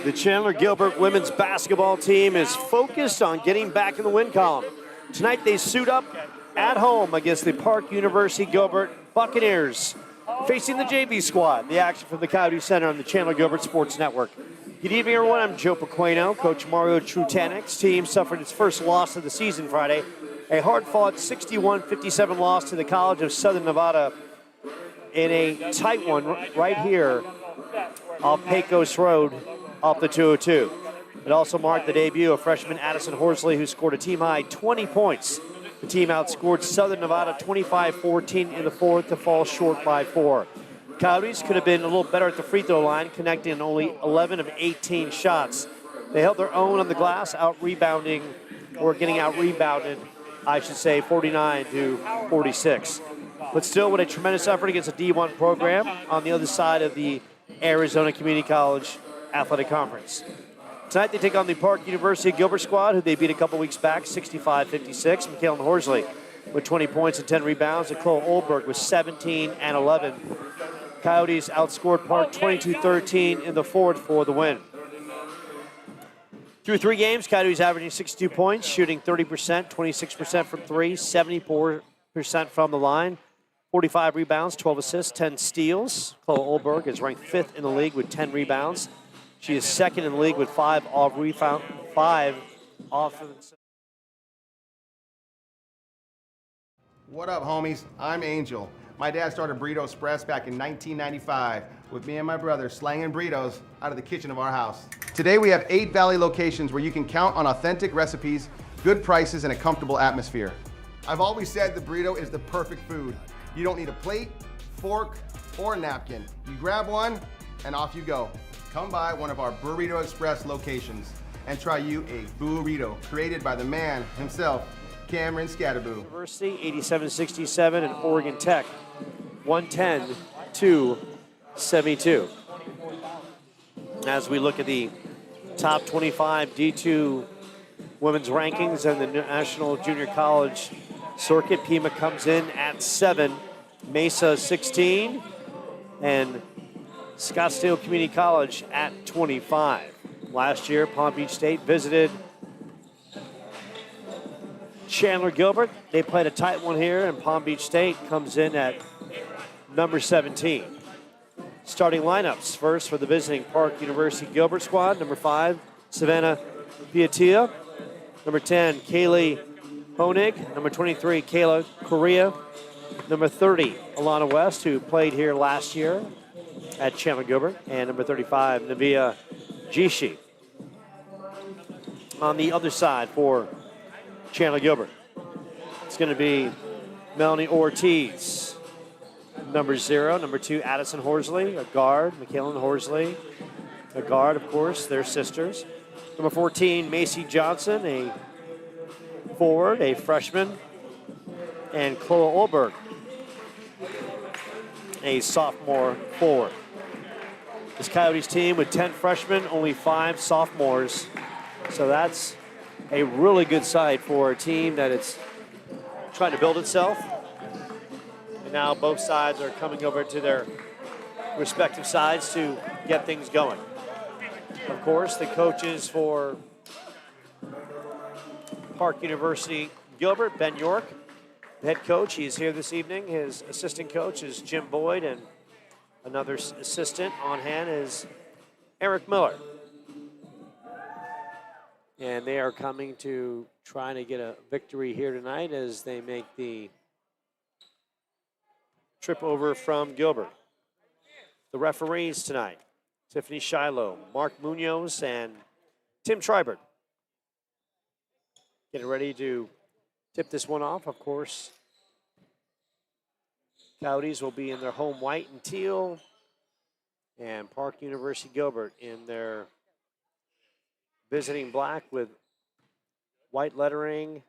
The Chandler-Gilbert women's basketball team is focused on getting back in the win column. Tonight they suit up at home against the Park University Gilbert Buccaneers, facing the JV squad. The action from the Coyote Center on the Chandler-Gilbert Sports Network. Good evening, everyone. I'm Joe Pequeno. Coach Mario Trutanik's team suffered its first loss of the season Friday. A hard-fought 61-57 loss to the College of Southern Nevada in a tight one right here off Pecos Road off the 202. It also marked the debut of freshman Addison Horsley, who scored a team-high 20 points. The team outscored Southern Nevada 25-14 in the fourth to fall short by 4. Coyotes could have been a little better at the free throw line, connecting only 11 of 18 shots. They held their own on the glass, getting out-rebounded, I should say, 49-46. But still, with a tremendous effort against a D1 program on the other side of the Arizona Community College Athletic Conference. Tonight they take on the Park University Gilbert squad, who they beat a couple weeks back, 65-56. Michaela Horsley with 20 points and 10 rebounds, and Chloe Olberg with 17 and 11. Coyotes outscored Park 22-13 in the fourth for the win. Through 3 games, Coyotes averaging 62 points, shooting 30%, 26% from 3, 74% from the line, 45 rebounds, 12 assists, 10 steals. Chloe Olberg is ranked 5th in the league with 10 rebounds. She is 2nd in the league with 5 offensive. What up, homies? I'm Angel. My dad started Burrito Express back in 1995 with me and my brother slanging burritos out of the kitchen of our house. Today we have 8 Valley locations where you can count on authentic recipes, good prices, and a comfortable atmosphere. I've always said the burrito is the perfect food. You don't need a plate, fork, or napkin. You grab one and off you go. Come by one of our Burrito Express locations and try you a burrito created by the man himself, Cameron Scatterboo. University 87-67 and Oregon Tech 110-72. As we look at the top 25 D2 women's rankings and the National Junior College Circuit, Pima comes in at 7, Mesa 16, and Scottsdale Community College at 25. Last year, Palm Beach State visited Chandler-Gilbert. They played a tight one here, and Palm Beach State comes in at number 17. Starting lineups first for the visiting Park University Gilbert squad. Number 5, Savannah Piatia. Number 10, Kaylee Honig. Number 23, Kayla Correa. Number 30, Alana West, who played here last year at Chandler-Gilbert. And number 35, Navia Jishi. On the other side for Chandler-Gilbert, it's going to be Melanie Ortiz, number 0. Number 2, Addison Horsley, a guard. Michaela Horsley, a guard, of course. They're sisters. Number 14, Macy Johnson, a forward, a freshman. And Chloe Olberg, a sophomore forward. This Coyotes team with 10 freshmen, only 5 sophomores. So that's a really good sight for a team that it's trying to build itself. And now both sides are coming over to their respective sides to get things going. Of course, the coaches for Park University Gilbert, Ben York, the head coach, he's here this evening. His assistant coach is Jim Boyd, and another assistant on hand is Eric Miller. And they are coming to try to get a victory here tonight as they make the trip over from Gilbert. The referees tonight, Tiffany Shiloh, Mark Munoz, and Tim Tribert. Getting ready to tip this one off, of course. Coyotes will be in their home white and teal, and Park University Gilbert in their visiting black with white lettering,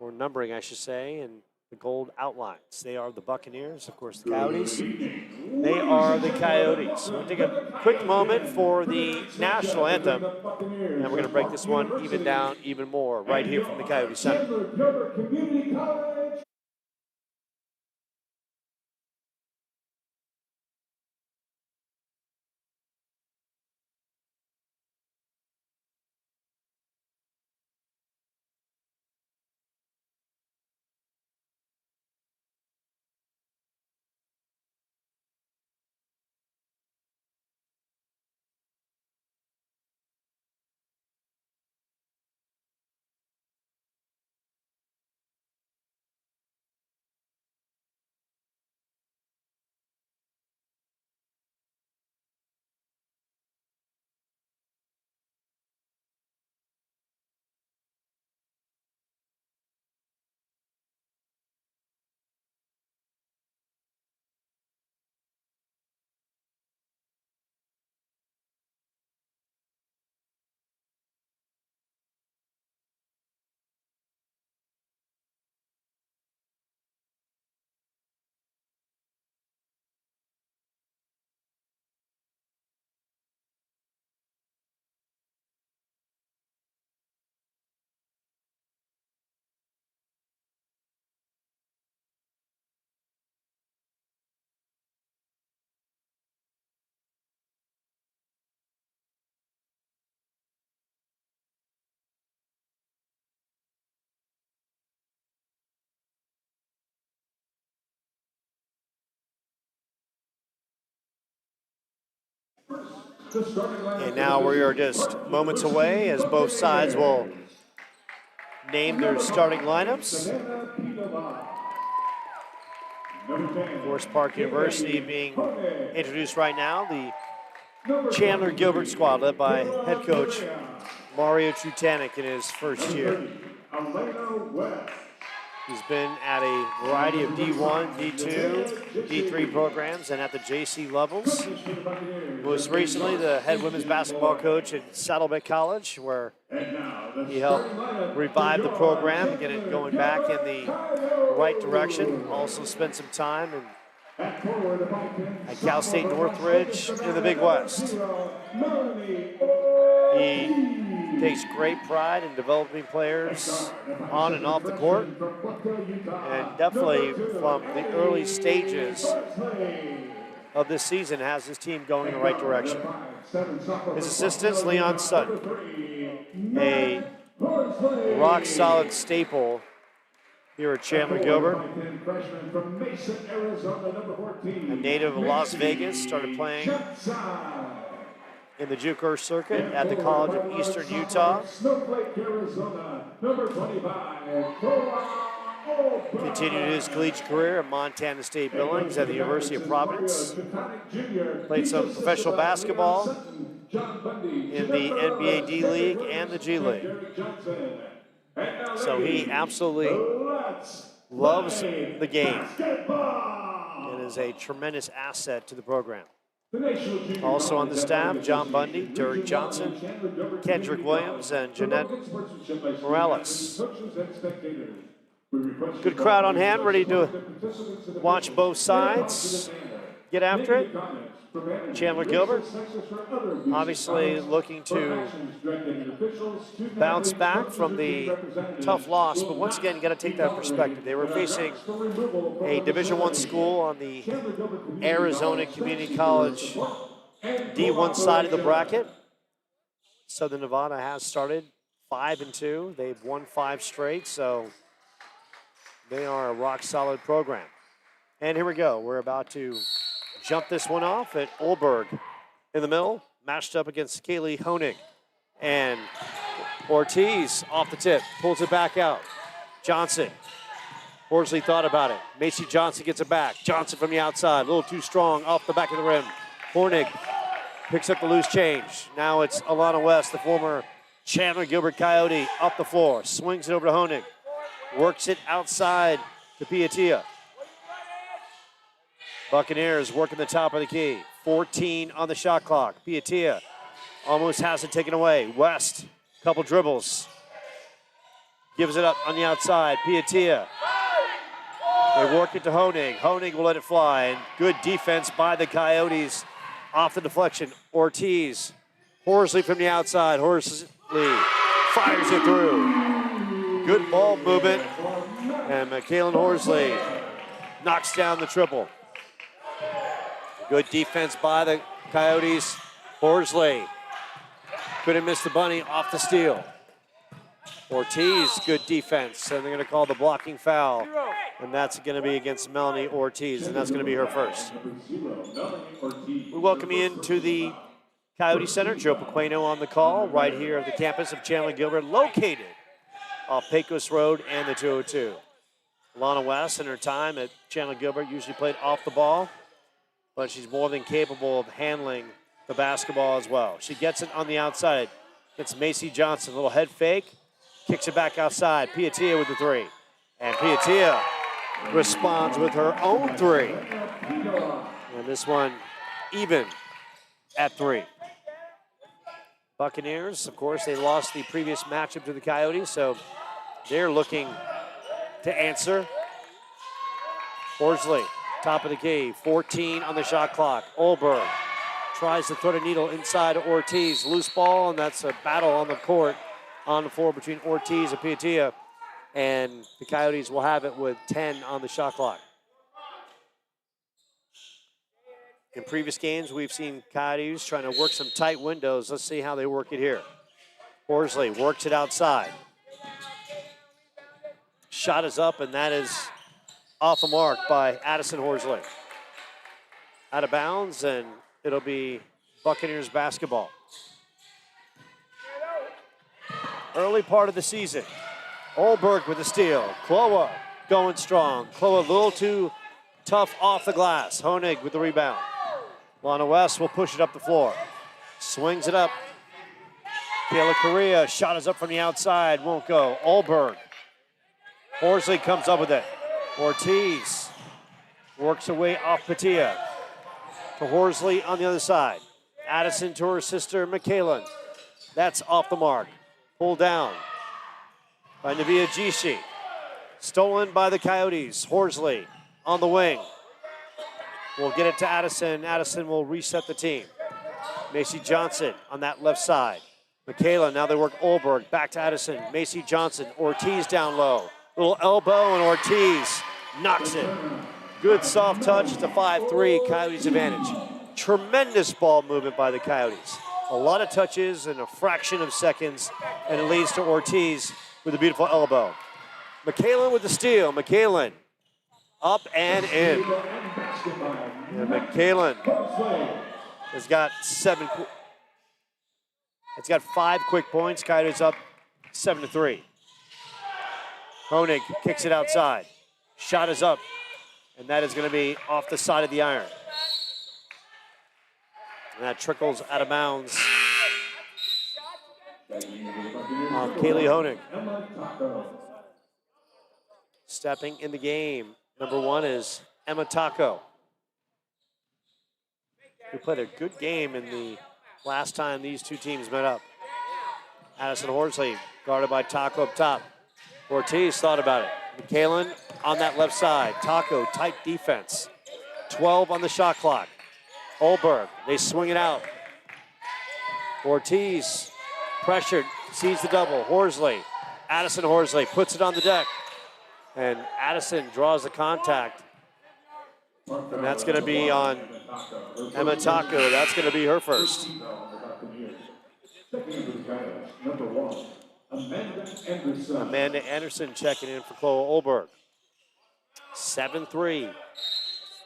or numbering, I should say, and the gold outlines. They are the Buccaneers, of course, the Coyotes. They are the Coyotes. We'll take a quick moment for the national anthem, and we're going to break this one even down even more right here from the Coyote Center. And now we are just moments away as both sides will name their starting lineups. Forest Park University being introduced right now. The Chandler-Gilbert squad led by head coach Mario Trutanek in his first year. He's been at a variety of D1, D2, D3 programs and at the JC levels. Most recently, the head women's basketball coach at Saddleback College, where he helped revive the program and get it going back in the right direction. Also spent some time at Cal State Northridge in the Big West. He takes great pride in developing players on and off the court, and definitely from the early stages of this season has his team going in the right direction. His assistants, Leon Sutton, a rock-solid staple here at Chandler-Gilbert, a native of Las Vegas, started playing in the JUCO circuit at the College of Eastern Utah. Continued his collegiate career at Montana State Billings at the University of Providence. Played some professional basketball in the NBA D League and the G League. So he absolutely loves the game and is a tremendous asset to the program. Also on the staff, John Bundy, Derek Johnson, Kendrick Williams, and Jeanette Morales. Good crowd on hand, ready to watch both sides get after it. Chandler-Gilbert obviously looking to bounce back from the tough loss, but once again, you got to take that perspective. They were facing a Division I school on the Arizona Community College D1 side of the bracket. Southern Nevada has started 5-2. They've won 5 straight, so they are a rock-solid program. And here we go. We're about to jump this one off at Olberg in the middle, matched up against Kaylee Honig. And Ortiz off the tip, pulls it back out. Johnson. Horsley thought about it. Macy Johnson gets it back. Johnson from the outside, a little too strong off the back of the rim. Hornig picks up the loose change. Now it's Alana West, the former Chandler-Gilbert Coyote, up the floor. Swings it over to Honig. Works it outside to Piatia. Buccaneers working the top of the key. 14 on the shot clock. Piatia almost has it taken away. West, couple dribbles. Gives it up on the outside. Piatia. They work it to Honig. Honig will let it fly. And good defense by the Coyotes off the deflection. Ortiz. Horsley from the outside. Horsley fires it through. Good ball movement. And Michaelan Horsley knocks down the triple. Good defense by the Coyotes. Horsley couldn't miss the bunny off the steal. Ortiz, good defense, and they're going to call the blocking foul, and that's going to be against Melanie Ortiz, and that's going to be her first. We welcome you into the Coyote Center. Joe Pequeno on the call right here at the campus of Chandler-Gilbert, located off Pecos Road and the 202. Alana West, in her time at Chandler-Gilbert, usually played off the ball, but she's more than capable of handling the basketball as well. She gets it on the outside. It's Macy Johnson, a little head fake, kicks it back outside. Piatia with the three. And Piatia responds with her own three. And this one even at 3. Buccaneers, of course, they lost the previous matchup to the Coyotes, so they're looking to answer. Horsley, top of the key, 14 on the shot clock. Olberg tries to thread a needle inside Ortiz. Loose ball, and that's a battle on the court, on the floor between Ortiz and Piatia. And the Coyotes will have it with 10 on the shot clock. In previous games, we've seen Coyotes trying to work some tight windows. Let's see how they work it here. Horsley works it outside. Shot is up, and that is off the mark by Addison Horsley. Out of bounds, and it'll be Buccaneers basketball. Early part of the season. Olberg with the steal. Kloa going strong. Kloa a little too tough off the glass. Honig with the rebound. Lana West will push it up the floor. Swings it up. Kayla Correa, shot is up from the outside, won't go. Olberg. Horsley comes up with it. Ortiz works away off Patia. To Horsley on the other side. Addison to her sister, McKaylin. That's off the mark. Pulled down by Navia Gishi. Stolen by the Coyotes. Horsley on the wing. We'll get it to Addison. Addison will reset the team. Macy Johnson on that left side. McKaylin, now they work Olberg. Back to Addison. Macy Johnson. Ortiz down low. Little elbow, and Ortiz knocks it. Good soft touch. It's a 5-3 Coyotes advantage. Tremendous ball movement by the Coyotes. A lot of touches in a fraction of seconds, and it leads to Ortiz with a beautiful elbow. McKaylin with the steal. McKaylin up and in. And McKaylin has got 5 quick points. Coyotes up 7-3. Honig kicks it outside. Shot is up, and that is going to be off the side of the iron. And that trickles out of bounds off Kaylee Honig. Stepping in the game, number 1 is Emma Taco, who played a good game in the last time these two teams met up. Addison Horsley guarded by Taco up top. Ortiz thought about it. McKaylin on that left side. Taco, tight defense. 12 on the shot clock. Olberg, they swing it out. Ortiz pressured, sees the double. Horsley, Addison Horsley puts it on the deck. And Addison draws the contact. And that's going to be on Emma Taco. That's going to be her first. Amanda Anderson checking in for Chloe Olberg. 7-3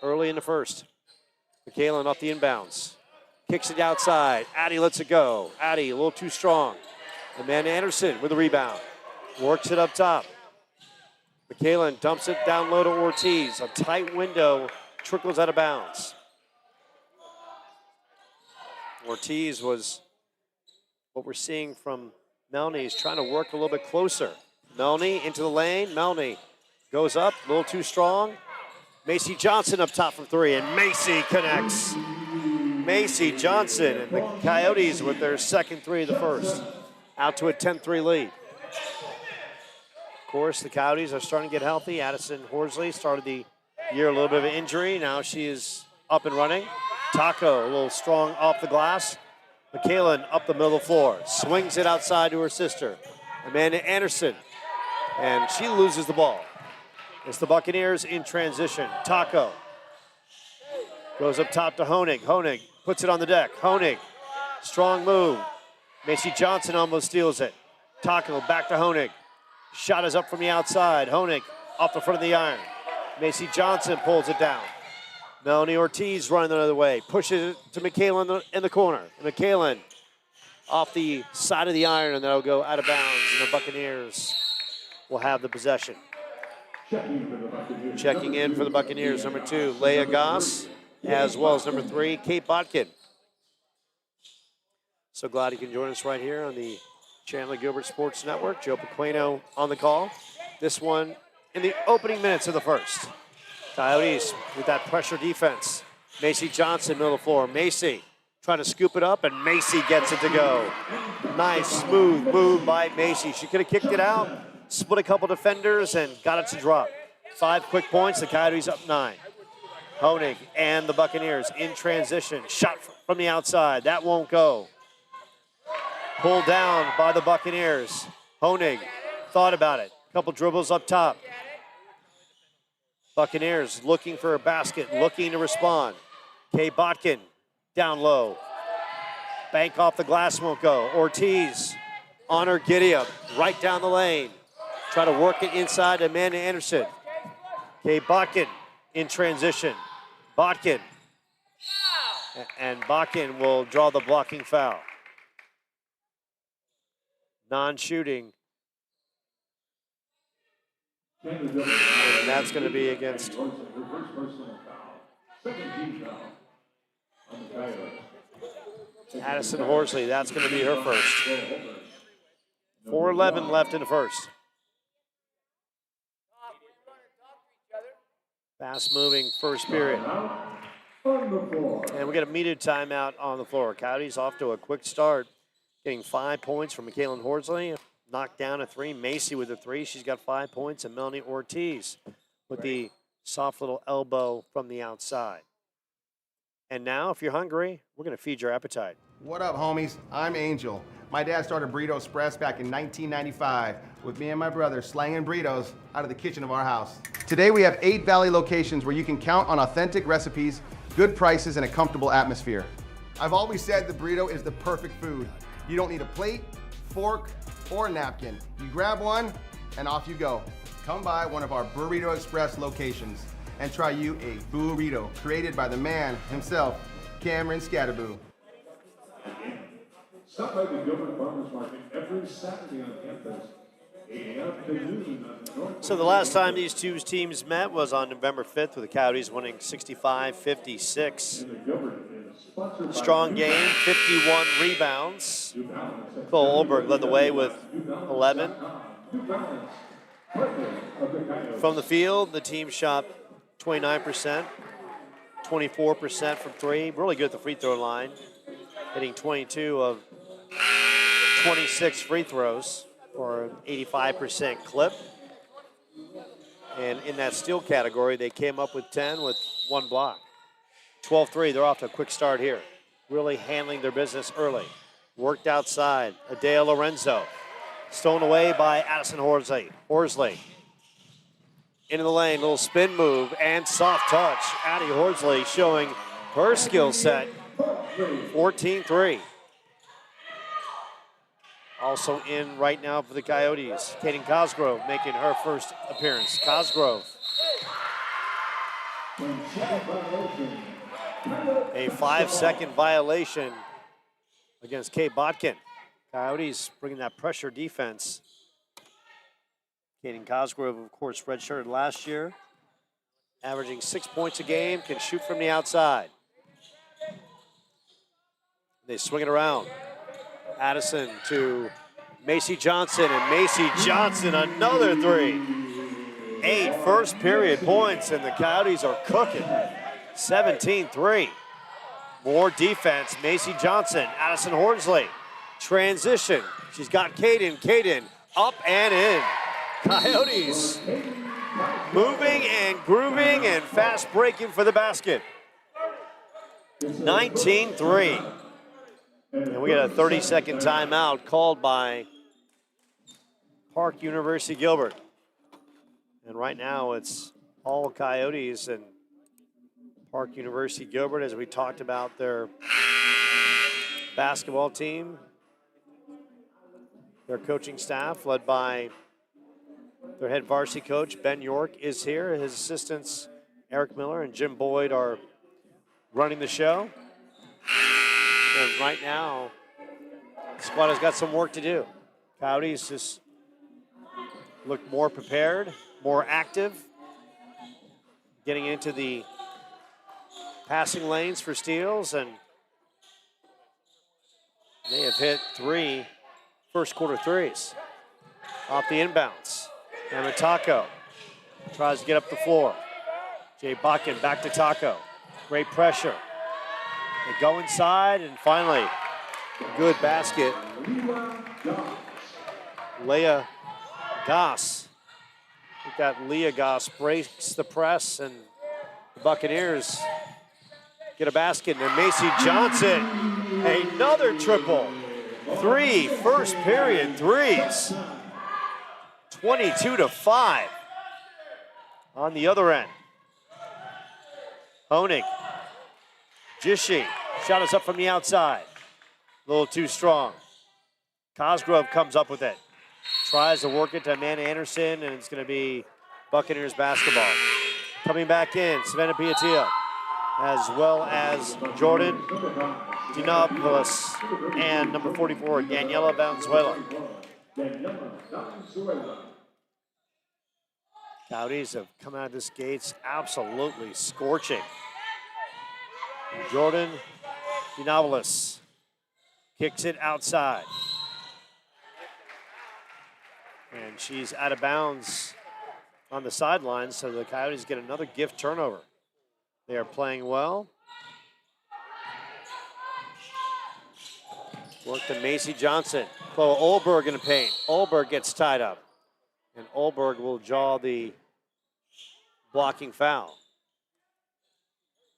early in the first. McKaylin off the inbounds. Kicks it outside. Addie lets it go. Addie a little too strong. Amanda Anderson with the rebound. Works it up top. McKaylin dumps it down low to Ortiz. A tight window, trickles out of bounds. Ortiz was what we're seeing from Melney. He's trying to work a little bit closer. Melney into the lane. Melney goes up, a little too strong. Macy Johnson up top from 3, and Macy connects. Macy Johnson and the Coyotes with their second 3 of the first. Out to a 10-3 lead. Of course, the Coyotes are starting to get healthy. Addison Horsley started the year a little bit of an injury. Now she is up and running. Taco, a little strong off the glass. McKaylin up the middle of the floor. Swings it outside to her sister, Amanda Anderson. And she loses the ball. It's the Buccaneers in transition. Taco goes up top to Honig. Honig puts it on the deck. Honig, strong move. Macy Johnson almost steals it. Taco back to Honig. Shot is up from the outside. Honig off the front of the iron. Macy Johnson pulls it down. Melanie Ortiz running the other way. Pushes it to McKaylin in the corner. McKaylin off the side of the iron, and that'll go out of bounds, and the Buccaneers will have the possession. Checking in for the Buccaneers, number 2, Leah Goss, as well as number 3, Kate Botkin. So glad you can join us right here on the Chandler-Gilbert Sports Network. Joe Pequeno on the call. This one in the opening minutes of the first. Coyotes with that pressure defense. Macy Johnson, middle of the floor. Macy trying to scoop it up, and Macy gets it to go. Nice, smooth move by Macy. She could have kicked it out, split a couple defenders, and got it to drop. 5 quick points, the Coyotes up 9. Honig and the Buccaneers in transition. Shot from the outside, that won't go. Pulled down by the Buccaneers. Honig thought about it. Couple dribbles up top. Buccaneers looking for a basket, looking to respond. Kay Botkin down low. Bank off the glass, won't go. Ortiz on her giddy up, right down the lane. Try to work it inside to Amanda Anderson. Kay Botkin in transition. Botkin And Bakken will draw the blocking foul. Non-shooting. And that's going to be against Addison Horsley. That's going to be her first. 4:11 left in the first. Fast-moving first period. And we get a meted timeout on the floor. Coyotes off to a quick start, getting 5 points from Michaela Horsley. Knocked down a three. Macy with a three. She's got 5 points. And Melanie Ortiz with the soft little elbow from the outside. And now, if you're hungry, we're going to feed your appetite. What up, homies? I'm Angel. My dad started Burrito Express back in 1995 with me and my brother slanging burritos out of the kitchen of our house. Today we have 8 Valley locations where you can count on authentic recipes, good prices, and a comfortable atmosphere. I've always said the burrito is the perfect food. You don't need a plate, fork, or napkin. You grab one and off you go. Come by one of our Burrito Express locations and try you a burrito created by the man himself, Cameron Scatterboo. Stop by the Gilbert Farmers Market every Saturday on campus. So the last time these two teams met was on November 5th with the Coyotes winning 65-56. Strong game, 51 rebounds. Cole Olberg led the way with 11. From the field, the team shot 29%, 24% from three. Really good at the free throw line, hitting 22 of 26 free throws for an 85% clip. And in that steal category, they came up with 10 with 1 block. 12-3, they're off to a quick start here. Really handling their business early. Worked outside, Adea Lorenzo. Stolen away by Addison Horsley. Into the lane, little spin move and soft touch. Addie Horsley showing her skill set. 14-3. Also in right now for the Coyotes, Kaden Cosgrove making her first appearance. Cosgrove. A 5-second violation against Kate Botkin. Coyotes bringing that pressure defense. Kaden Cosgrove, of course, redshirted last year. Averaging 6 points a game, can shoot from the outside. They swing it around. Addison to Macy Johnson, and Macy Johnson another three. 8 first period points, and the Coyotes are cooking. 17-3. More defense, Macy Johnson, Addison Horsley. Transition, she's got Caden up and in. Coyotes moving and grooving and fast breaking for the basket. 19-3. And we got a 30-second timeout called by Park University Gilbert. And right now it's all Coyotes and Park University Gilbert, as we talked about their basketball team. Their coaching staff, led by their head varsity coach, Ben York, is here. His assistants, Eric Miller and Jim Boyd, are running the show. And right now, the squad has got some work to do. Coyotes just look more prepared, more active, getting into the passing lanes for steals, and they have hit 3 first quarter threes off the inbounds. And Taco tries to get up the floor. Jay Bakken back to Taco. Great pressure. They go inside, and finally, a good basket. Leah Goss. I think that Leah Goss breaks the press, and the Buccaneers get a basket. And Macy Johnson, another triple. 3 first period threes. 22-5 on the other end. Honig. Jishi, shot us up from the outside. A little too strong. Cosgrove comes up with it. Tries to work it to Amanda Anderson, and it's going to be Buccaneers basketball. Coming back in, Savannah Piatillo. as well as Jordan Dinopoulos and number 44, Daniela Valenzuela. Coyotes have come out of this gates absolutely scorching. Jordan Dinopoulos kicks it outside. And she's out of bounds on the sidelines, so the Coyotes get another gift turnover. They are playing well. Work to Macy Johnson. Chloe Olberg in the paint. Olberg gets tied up. And Olberg will draw the blocking foul.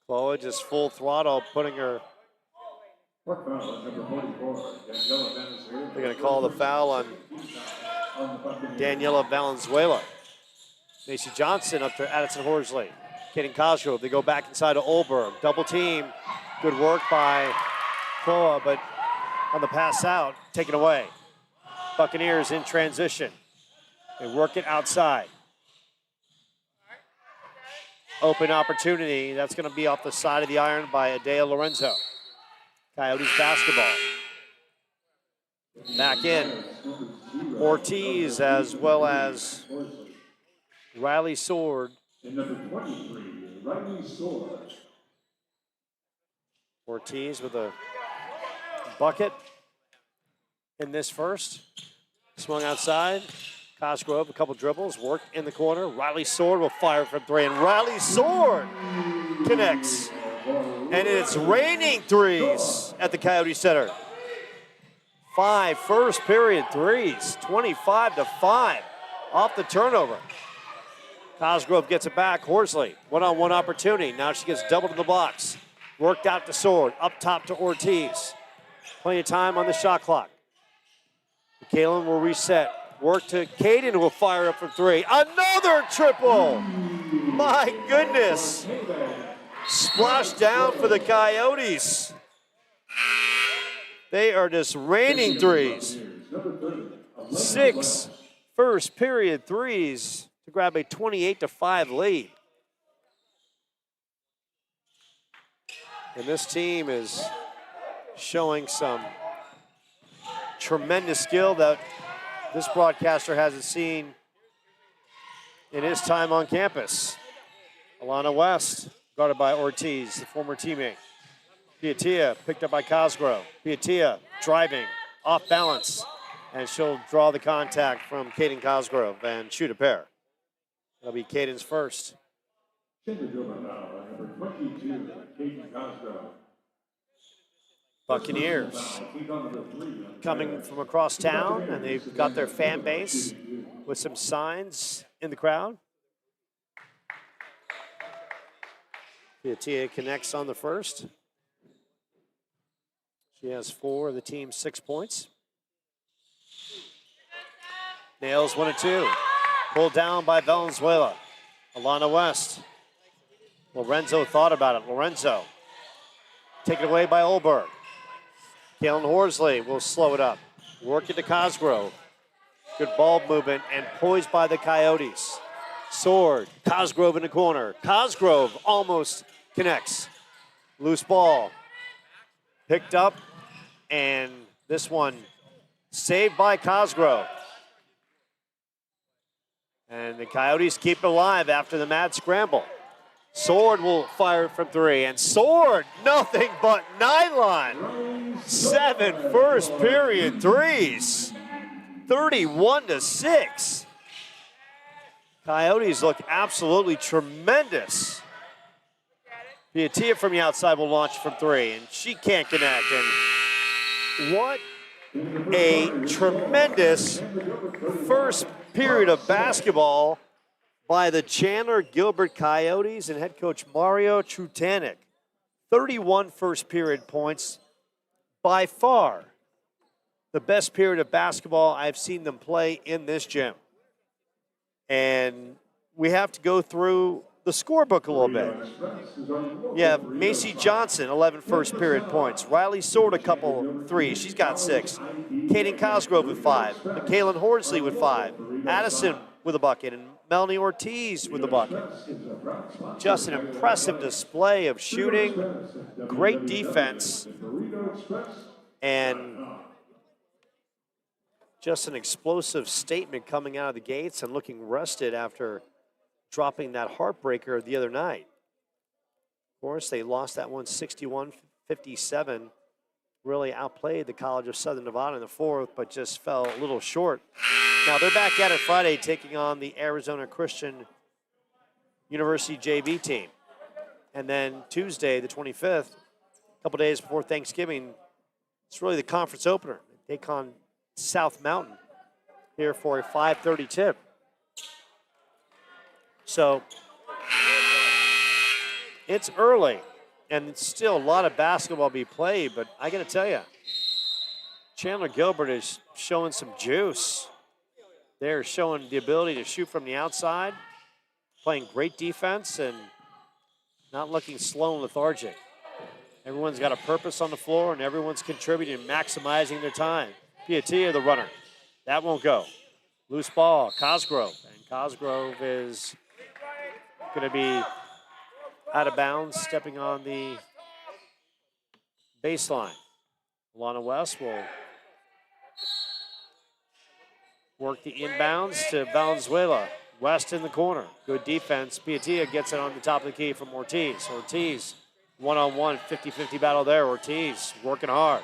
Chloe just full throttle, putting her. They're going to call the foul on Daniela Valenzuela. Macy Johnson up to Addison Horsley. Kaden Cosgrove. They go back inside to Olberg. Double team. Good work by Chloe, but on the pass out, taken away. Buccaneers in transition. They work it outside. Open opportunity. That's going to be off the side of the iron by Adea Lorenzo. Coyotes basketball. Back in. Ortiz as well as Riley Sword. And number 23, Riley Sword. Ortiz with a bucket in this first. Swung outside. Cosgrove, a couple dribbles, work in the corner. Riley Sword will fire from three, and Riley Sword connects. And it's raining threes at the Coyote Center. 5 first period threes, 25-5 off the turnover. Cosgrove gets it back. Horsley, one-on-one opportunity. Now she gets doubled in the box. Worked out to Sword, up top to Ortiz. Plenty of time on the shot clock. Kalen will reset. Work to Caden, who will fire up from three. Another triple! My goodness. Splash down for the Coyotes. They are just raining threes. 6 first period threes to grab a 28-5 lead. And this team is showing some tremendous skill that this broadcaster hasn't seen in his time on campus. Alana West, guarded by Ortiz, the former teammate. Piatia picked up by Cosgrove. Piatia driving, off balance, and she'll draw the contact from Caden Cosgrove and shoot a pair. That'll be Caden's first. Chandler-Gilbert now, number 22, Kaden Cosgrove. Buccaneers coming from across town, and they've got their fan base with some signs in the crowd. Piatia connects on the first. She has 4 of the team's 6 points. Nails 1 and 2. Pulled down by Valenzuela. Alana West. Lorenzo thought about it. Lorenzo taken away by Olberg. Kalen Horsley will slow it up. Work it to Cosgrove. Good ball movement and poised by the Coyotes. Sword, Cosgrove in the corner. Cosgrove almost connects. Loose ball. Picked up, and this one saved by Cosgrove. And the Coyotes keep it alive after the mad scramble. Sword will fire from three, and Sword, nothing but nylon. 7 first period threes, 31-6. Coyotes look absolutely tremendous. Piatia from the outside will launch from three, and she can't connect. And what a tremendous first period of basketball by the Chandler-Gilbert Coyotes and head coach Mario Trutanek. 31 first period points. By far the best period of basketball I've seen them play in this gym. And we have to go through the scorebook a little bit. Yeah, Macy Johnson, 11 first period points. Riley Sword, a couple threes. She's got 6. Kaden Cosgrove with 5. Kaylin Horsley with 5. Addison with a bucket. And Melanie Ortiz with a bucket. Just an impressive display of shooting, great defense, and just an explosive statement coming out of the gates and looking rested after dropping that heartbreaker the other night. Of course, they lost that one 61-57. Really outplayed the College of Southern Nevada in the fourth, but just fell a little short. Now they're back at it Friday, taking on the Arizona Christian University JV team. And then Tuesday, the 25th, a couple days before Thanksgiving, it's really the conference opener. They take on South Mountain here for a 5:30 tip. So it's early, and it's still a lot of basketball to be played, but I got to tell you, Chandler-Gilbert is showing some juice. They're showing the ability to shoot from the outside, playing great defense, and not looking slow and lethargic. Everyone's got a purpose on the floor, and everyone's contributing, maximizing their time. Piatia, the runner. That won't go. Loose ball, Cosgrove. And Cosgrove is going to be out of bounds, stepping on the baseline. Alana West will work the inbounds to Valenzuela. West in the corner. Good defense. Piatia gets it on the top of the key from Ortiz. Ortiz, one-on-one, 50-50 battle there. Ortiz working hard.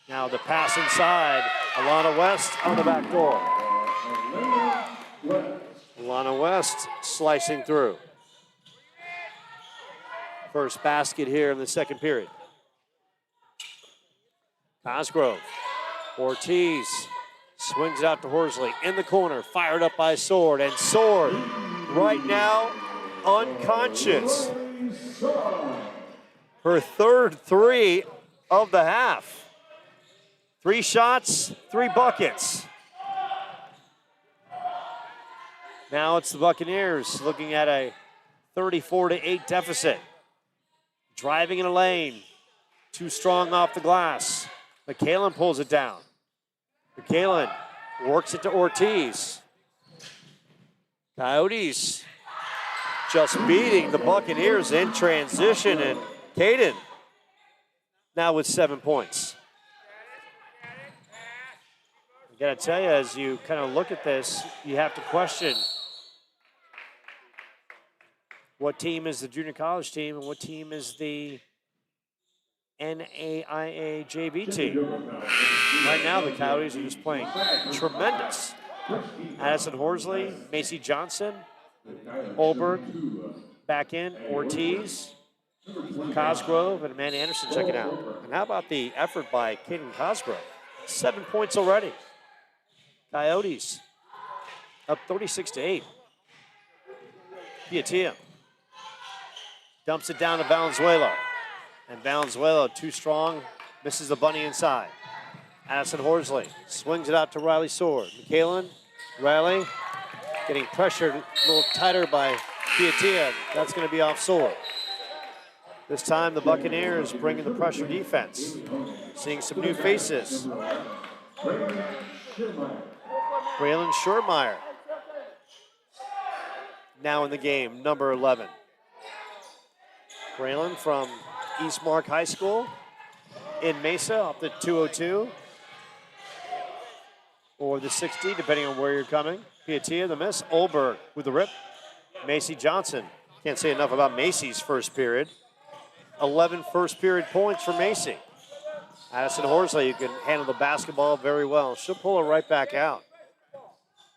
Now the pass inside. Alana West on the back door. Alana West slicing through. First basket here in the second period. Cosgrove. Ortiz swings it out to Horsley in the corner, fired up by Sword, and Sword right now unconscious. Her third three of the half. 3 shots, 3 buckets. Now it's the Buccaneers looking at a 34-8 deficit. Driving in a lane, too strong off the glass. McKalen pulls it down. McKalen works it to Ortiz. Coyotes just beating the Buccaneers in transition, and Caden now with 7 points. I gotta tell you, as you kind of look at this, you have to question what team is the junior college team and what team is the NAIA JV team. Right now, the Coyotes are just playing tremendous. Addison Horsley, Macy Johnson, Olberg, back in, Ortiz, Cosgrove, and Amanda Anderson checking out. And how about the effort by Caden Cosgrove? 7 points already. Coyotes up 36-8. Piatia dumps it down to Valenzuela. And Valenzuela, too strong, misses the bunny inside. Addison Horsley swings it out to Riley Sword. McKalen, Riley getting pressured a little tighter by Piatia. That's going to be off Sword. This time the Buccaneers bringing the pressure defense. Seeing some new faces. Braylon Schurmeyer now in the game, number 11. Braylon from Eastmark High School in Mesa, up the 202 or the 60, depending on where you're coming. Piatia, the miss. Olberg with the rip. Macy Johnson. Can't say enough about Macy's first period. 11 first period points for Macy. Addison Horsley, you can handle the basketball very well. She'll pull it right back out.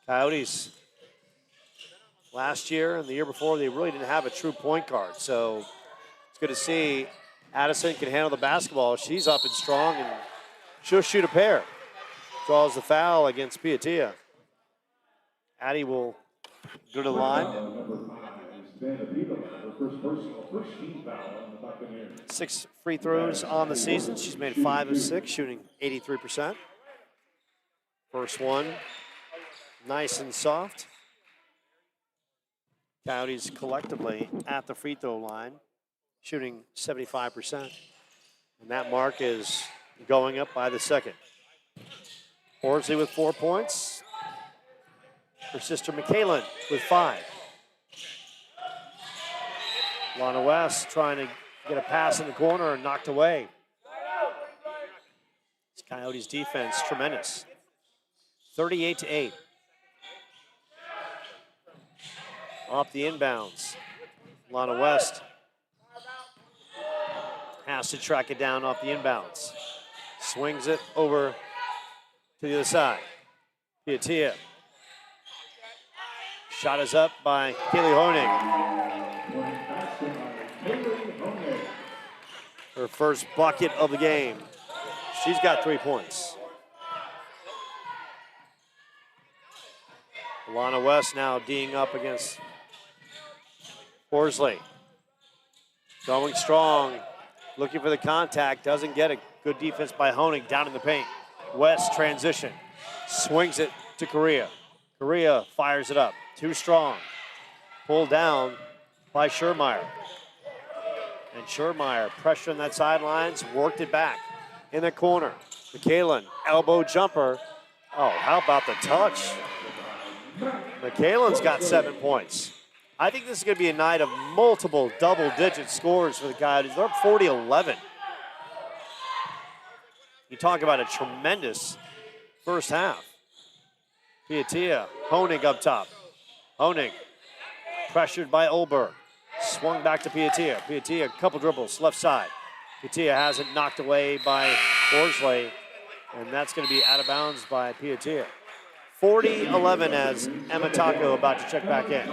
Coyotes, last year and the year before, they really didn't have a true point guard. So it's good to see Addison can handle the basketball. She's up and strong, and she'll shoot a pair. Draws the foul against Piatia. Addie will go to the line. 6 free throws on the season. She's made 5 of 6, shooting 83%. First one, nice and soft. Coyotes collectively at the free throw line, shooting 75%. And that mark is going up by the second. Horsley with 4 points. Her sister McKalen with 5. Lana West trying to get a pass in the corner and knocked away. This Coyotes defense, tremendous. 38-8. Off the inbounds. Lana West has to track it down off the inbounds. Swings it over to the other side. Piatia. Shot is up by Kaylee Honig. Her first bucket of the game. She's got 3 points. Lana West now D'ing up against Horsley. Going strong, looking for the contact, doesn't get it. Good defense by Honig down in the paint. West transition, swings it to Correa. Correa fires it up, too strong. Pulled down by Schermeyer. And Schermeyer, pressure on that sidelines, worked it back in the corner. McKaylin, elbow jumper. Oh, how about the touch? McKaylin's got 7 points. I think this is going to be a night of multiple double-digit scores for the Coyotes. They're up 40-11. You talk about a tremendous first half. Piatia, Honig up top. Honig, pressured by Olberg. Swung back to Piatia. Piatia, a couple dribbles, left side. Piatia has it knocked away by Horsley, and that's going to be out of bounds by Piatia. 40-11 as Emma Taco about to check back in.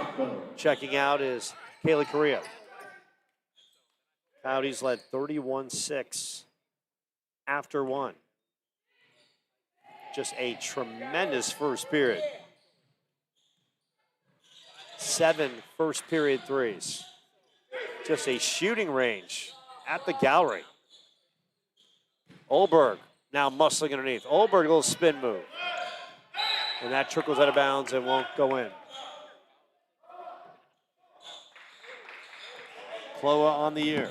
Checking out is Kaylee Correa. Coyotes led 31-6 after one. Just a tremendous first period. 7 first period threes. Just a shooting range at the gallery. Olberg now muscling underneath. Olberg, a little spin move. And that trickles out of bounds and won't go in. Chloe on the year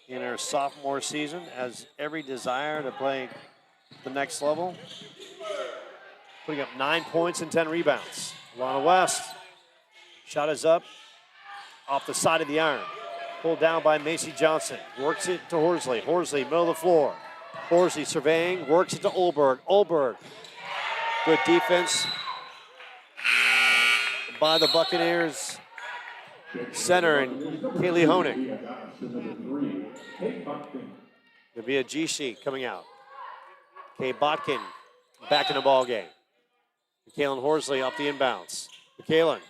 in her sophomore season has every desire to play the next level. Putting up 9 points and 10 rebounds. Lana West, shot is up off the side of the iron. Pulled down by Macy Johnson. Works it to Horsley. Horsley, middle of the floor. Horsley surveying, works it to Olberg. Olberg, good defense by the Buccaneers center and Kaylee Honig. There'll be a G-sheet coming out. Kay Botkin back in the ball game. McKaylin Horsley off the inbounds. McKaylin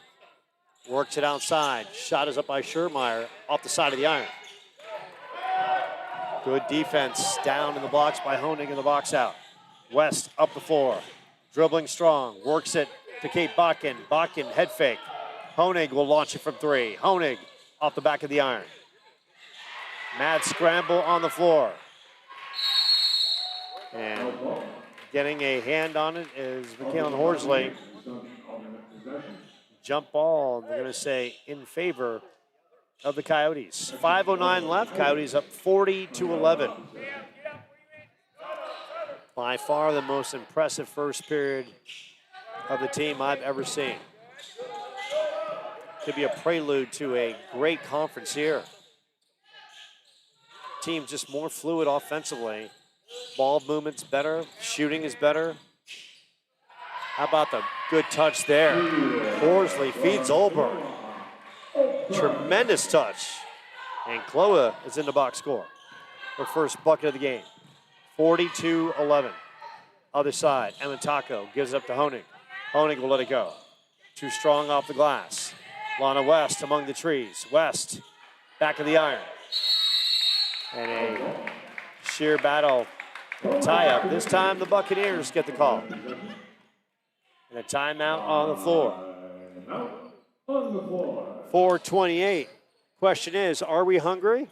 works it outside. Shot is up by Schermeyer off the side of the iron. Good defense down in the blocks by Honig in the box out. West up the floor. Dribbling strong. Works it to Kate Botkin. Botkin head fake. Honig will launch it from 3. Honig off the back of the iron. Mad scramble on the floor. And getting a hand on it is McKaylin Horsley. Jump ball, they're going to say, in favor of the Coyotes. 5:09 left. Coyotes up 40-11. By far the most impressive first period of the team I've ever seen. Could be a prelude to a great conference here. Team just more fluid offensively. Ball movement's better, shooting is better. How about the good touch there? Horsley feeds Olberg. Tremendous touch. And Chloe is in the box score. Her first bucket of the game. 42-11. Other side, Emma Taco gives it up to Honig. Honig will let it go. Too strong off the glass. Lana West among the trees. West, back of the iron. And a sheer battle tie-up. This time the Buccaneers get the call. And a timeout on the floor. 4:28. Question is, are we hungry?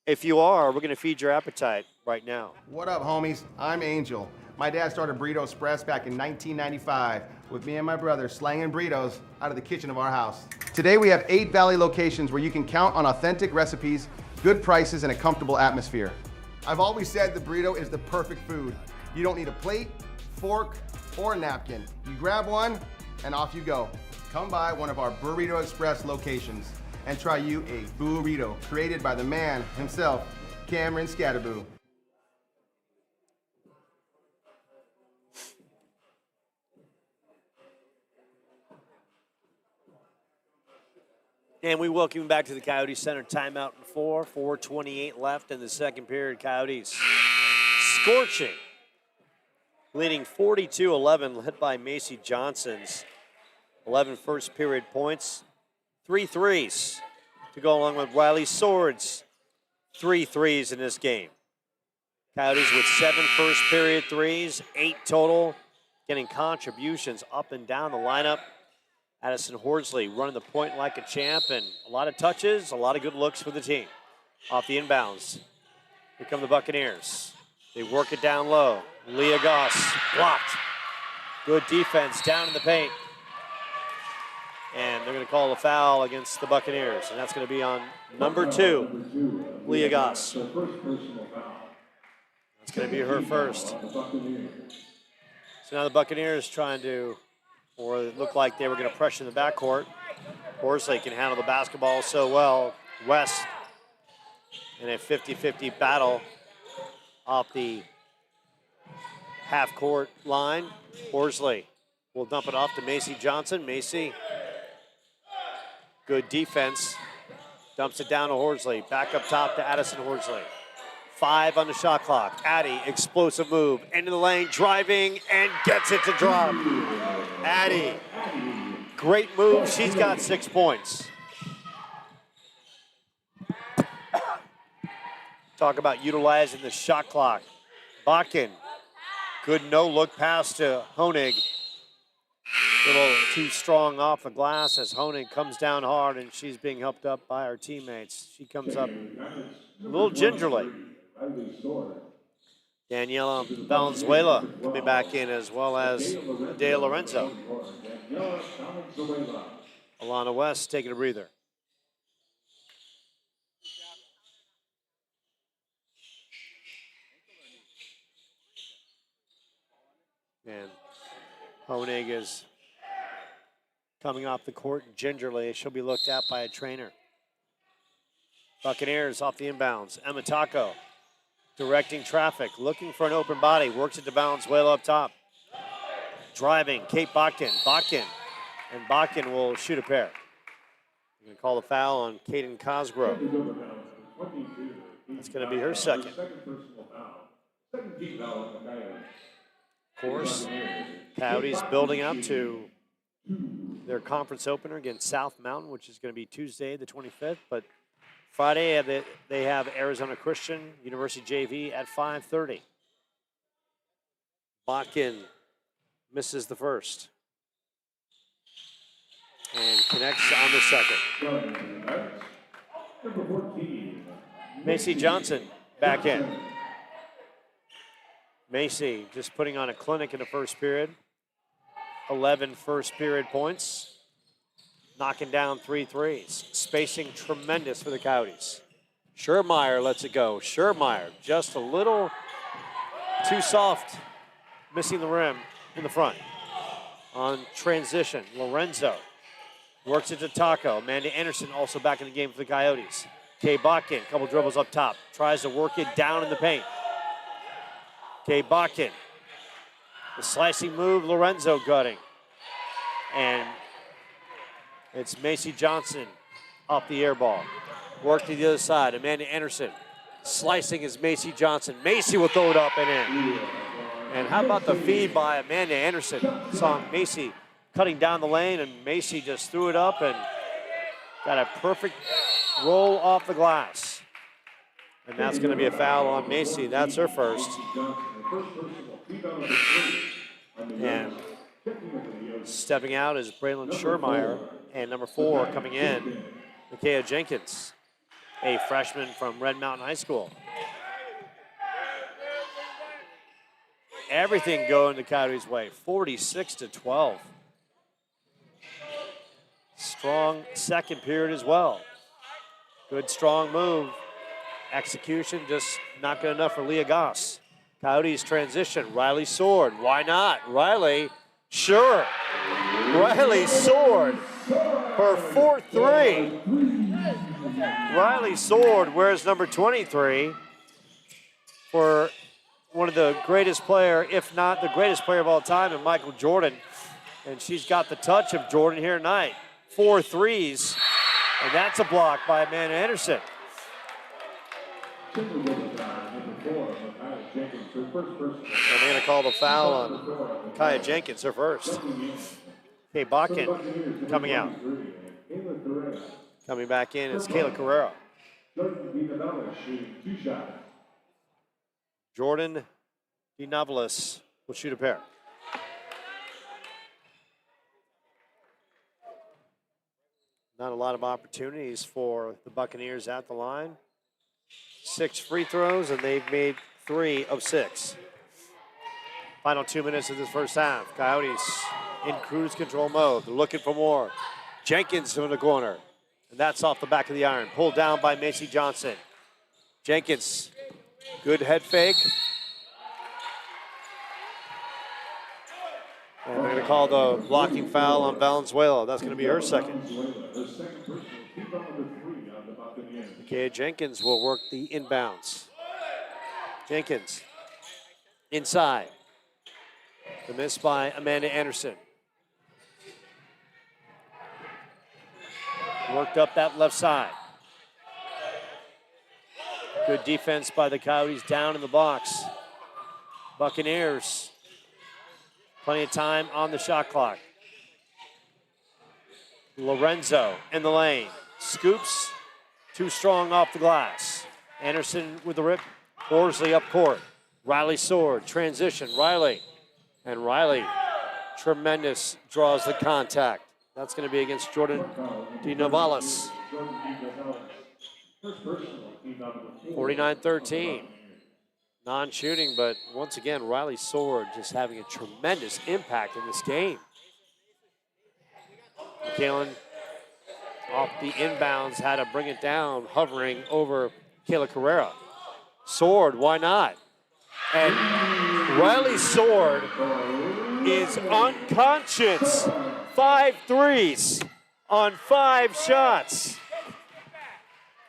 If you are, we're going to feed your appetite right now. What up, homies? I'm Angel. My dad started Burrito Express back in 1995 with me and my brother slanging burritos out of the kitchen of our house. Today we have 8 Valley locations where you can count on authentic recipes, good prices, and a comfortable atmosphere. I've always said the burrito is the perfect food. You don't need a plate, fork, or a napkin. You grab one and off you go. Come by one of our Burrito Express locations. and try you a burrito created by the man himself, Cameron Scatterboo. And we welcome you back to the Coyote Center. Timeout in 4:28 left in the second period. Coyotes scorching, leading 42-11, led by Macy Johnson's 11 first period points. 3 threes to go along with Riley Sword's 3 threes in this game. Coyotes with 7 first period threes, 8 total, getting contributions up and down the lineup. Addison Horsley running the point like a champ, and a lot of touches, a lot of good looks for the team. Off the inbounds, here come the Buccaneers. They work it down low. Leah Goss blocked. Good defense down in the paint. And they're going to call a foul against the Buccaneers, and that's going to be on number 2, Leah Goss. That's going to be her first. So now the Buccaneers trying to, or it looked like they were going to pressure the backcourt. Horsley can handle the basketball so well. West in a 50-50 battle off the half-court line. Horsley will dump it off to Macy Johnson. Macy, good defense, dumps it down to Horsley. Back up top to Addison Horsley. 5 on the shot clock. Addie, explosive move, into the lane, driving, and gets it to drop. Addie, great move. She's got 6 points. Talk about utilizing the shot clock. Bakken, good no-look pass to Honig. A little too strong off the glass as Honig comes down hard, and she's being helped up by her teammates. She comes up a little gingerly. Daniela Valenzuela coming back in, as well as De Lorenzo. Alana West taking a breather. And Honig is coming off the court gingerly. She'll be looked at by a trainer. Buccaneers off the inbounds. Emma Taco directing traffic, looking for an open body, works it to Valenzuela up top. Driving, Kate Bakken, and Bakken will shoot a pair. They're going to call the foul on Caden Cosgrove. That's going to be her second. Of course, Coyotes building up to their conference opener against South Mountain, which is going to be Tuesday the 25th, but Friday they have Arizona Christian University JV at 5:30. Bakken misses the first and connects on the second. Macy Johnson back in. Macy just putting on a clinic in the first period. 11 first period points. Knocking down 3 threes. Spacing tremendous for the Coyotes. Schermeyer lets it go. Schermeyer just a little too soft. Missing the rim in the front. On transition, Lorenzo works it to Taco. Amanda Anderson also back in the game for the Coyotes. Kay Bakken, couple dribbles up top. Tries to work it down in the paint. Kay Bakken. The slicing move, Lorenzo gutting. And it's Macy Johnson off the air ball. Work to the other side. Amanda Anderson. Slicing is Macy Johnson. Macy will throw it up and in. And how about the feed by Amanda Anderson? Saw Macy cutting down the lane, and Macy just threw it up and got a perfect roll off the glass. And that's going to be a foul on Macy. That's her first. And stepping out is Braylon Schermeyer. And number 4 coming in, Micaiah Jenkins, a freshman from Red Mountain High School. Everything going the Coyotes' way, 46-12. Strong second period as well. Good strong move. Execution just not good enough for Leah Goss. Coyotes transition, Riley Sword. Why not? Riley, sure. Riley Sword, her 4th 3. Riley Sword wears number 23 for one of the greatest player, if not the greatest player of all time, and Michael Jordan. And she's got the touch of Jordan here tonight. 4 threes, and that's a block by Amanda Anderson. Chandler-Gilbert, number 4, Kyle Jenkins, her first person. And they're going to call the foul on Kaya Jenkins, her first. Okay, Bakken coming out. Coming back in is Kayla Carrera. Jordan DeNovalis will shoot a pair. Not a lot of opportunities for the Buccaneers at the line. 6 free throws, and they've made 3 of 6. Final 2 minutes of this first half. Coyotes in cruise control mode. They're looking for more. Jenkins in the corner. And that's off the back of the iron. Pulled down by Macy Johnson. Jenkins, good head fake. And they're going to call the blocking foul on Valenzuela. That's going to be her second. Okay, Jenkins will work the inbounds. Jenkins inside. The miss by Amanda Anderson. Worked up that left side. Good defense by the Coyotes down in the box. Buccaneers, plenty of time on the shot clock. Lorenzo in the lane. Scoops, too strong off the glass. Anderson with the rip. Horsley up court. Riley Sword, transition, Riley. And Riley, tremendous, draws the contact. That's going to be against Jordan DeNovalis. 49-13. Non-shooting, but once again, Riley Sword just having a tremendous impact in this game. Kalen off the inbounds, had to bring it down, hovering over Kayla Carrera. Sword, why not? And Riley Sword is unconscious. 5 threes on 5 shots.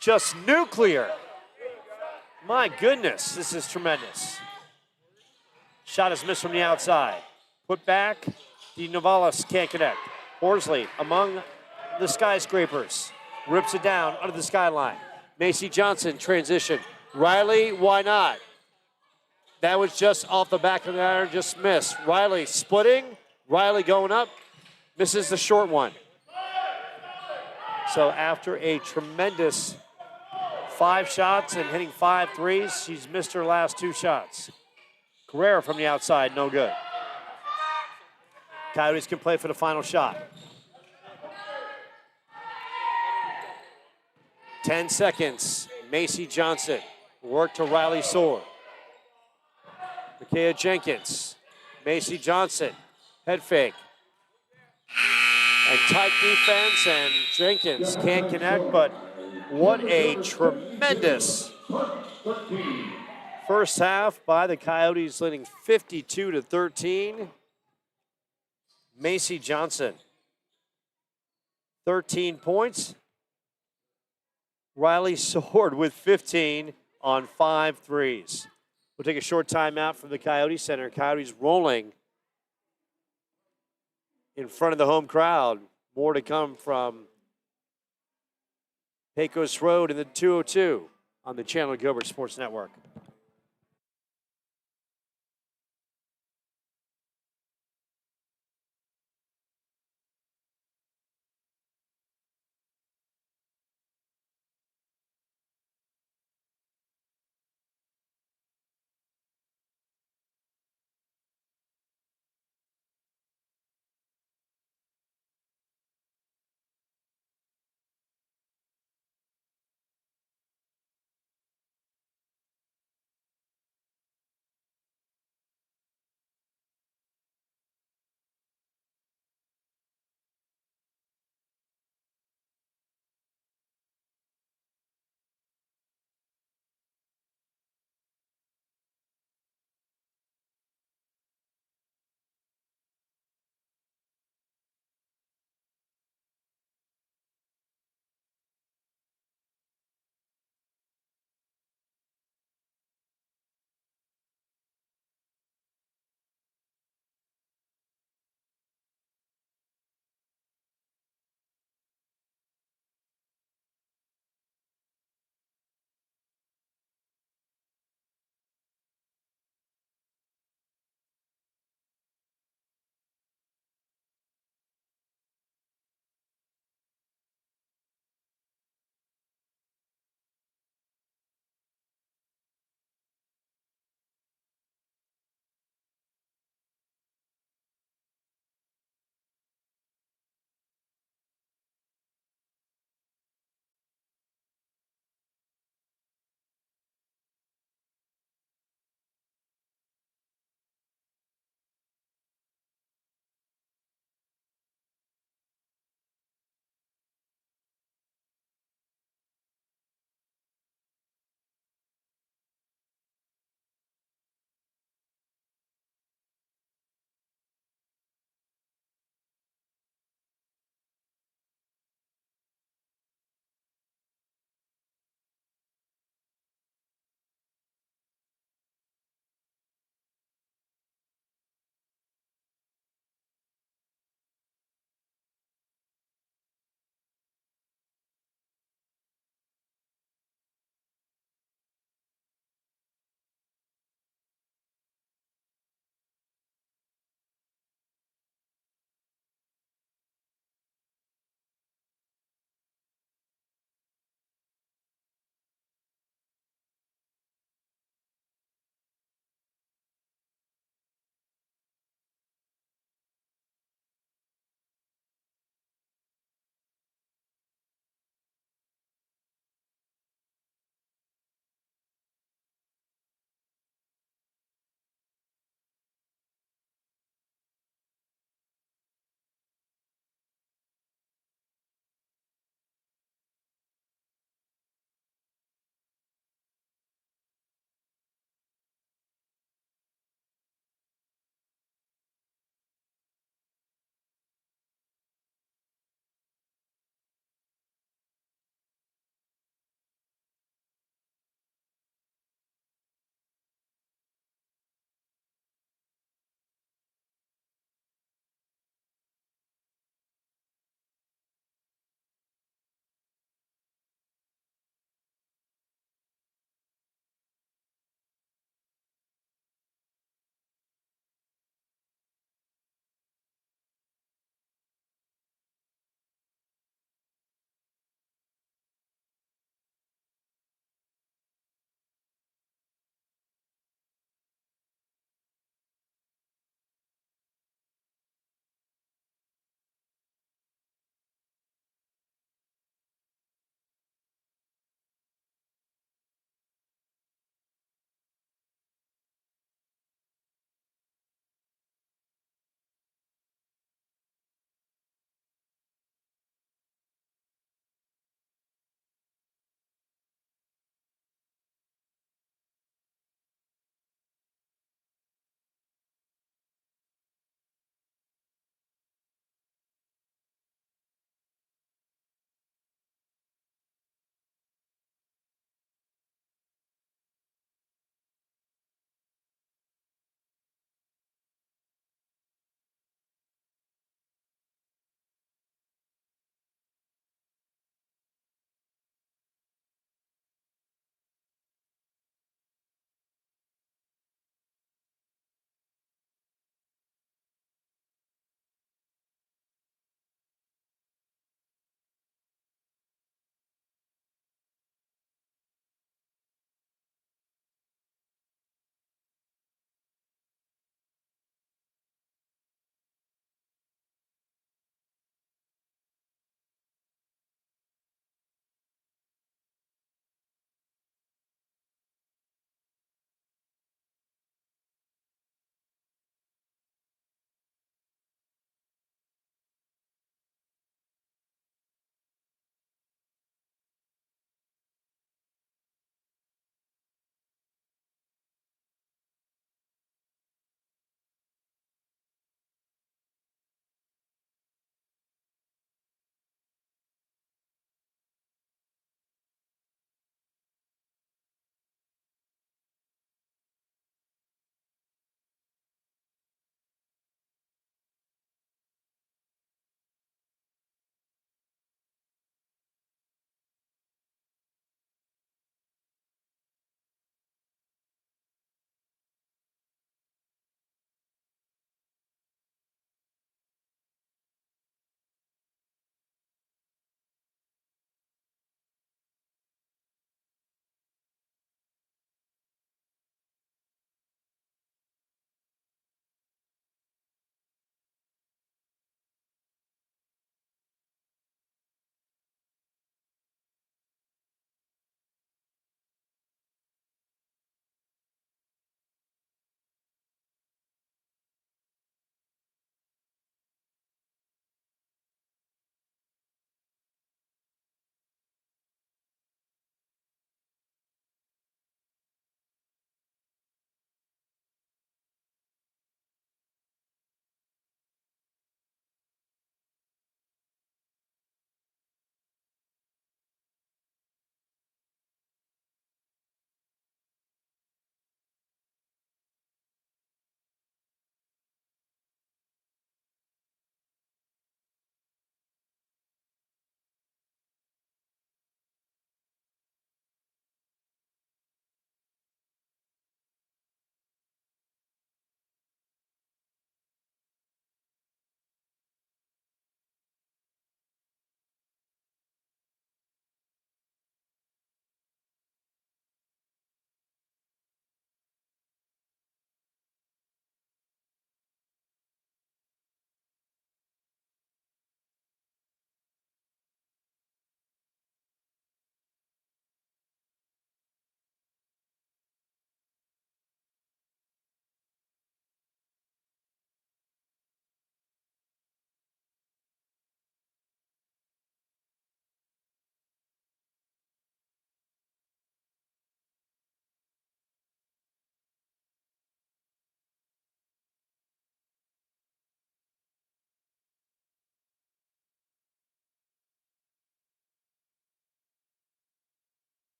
Just nuclear. My goodness, this is tremendous. Shot is missed from the outside. Put back, DeNovalis can't connect. Horsley among the skyscrapers. Rips it down under the skyline. Macy Johnson, transition. Riley, why not? That was just off the back of the iron, just missed. Riley splitting, Riley going up, misses the short one. So after a tremendous 5 shots and hitting 5 threes, she's missed her last 2 shots. Carrera from the outside, no good. Coyotes can play for the final shot. 10 seconds, Macy Johnson, work to Riley Sword. Micaiah Jenkins, Macy Johnson, head fake. And tight defense, and Jenkins can't connect, but what a tremendous first half by the Coyotes, leading 52-13. Macy Johnson, 13 points. Riley Sword with 15 on 5 threes. We'll take a short timeout from the Coyote Center. Coyotes rolling in front of the home crowd. More to come from Pecos Road in the 202 on the Chandler-Gilbert Sports Network.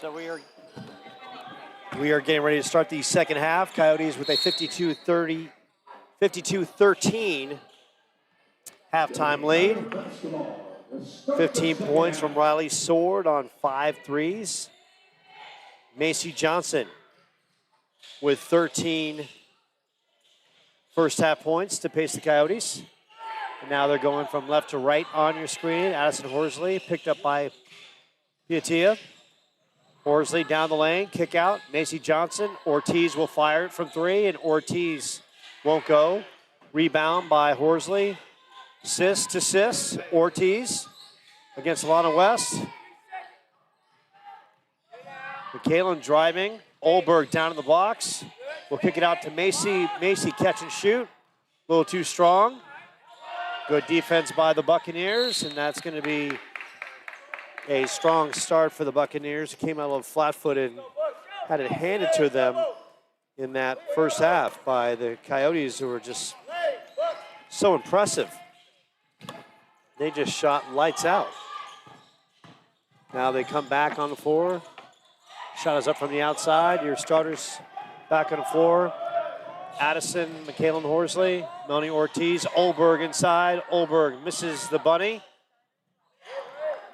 So we are getting ready to start the second half. Coyotes with a 52-13 halftime lead. 15 points from Riley Sword on 5 threes. Macy Johnson with 13 first half points to pace the Coyotes. And now they're going from left to right on your screen. Addison Horsley picked up by Piatia. Horsley down the lane, kick out. Macy Johnson. Ortiz will fire it from 3, and Ortiz won't go. Rebound by Horsley. Sis to Sis. Ortiz against Alana West. McKalen driving. Olberg down in the box. We'll kick it out to Macy. Macy catch and shoot. A little too strong. Good defense by the Buccaneers, and that's going to be a strong start for the Buccaneers. Came out a little flat-footed, had it handed to them in that first half by the Coyotes, who were just so impressive. They just shot lights out. Now they come back on the floor. Shot is up from the outside. Your starters back on the floor. Addison, McKalen Horsley, Melanie Ortiz, Olberg inside. Olberg misses the bunny.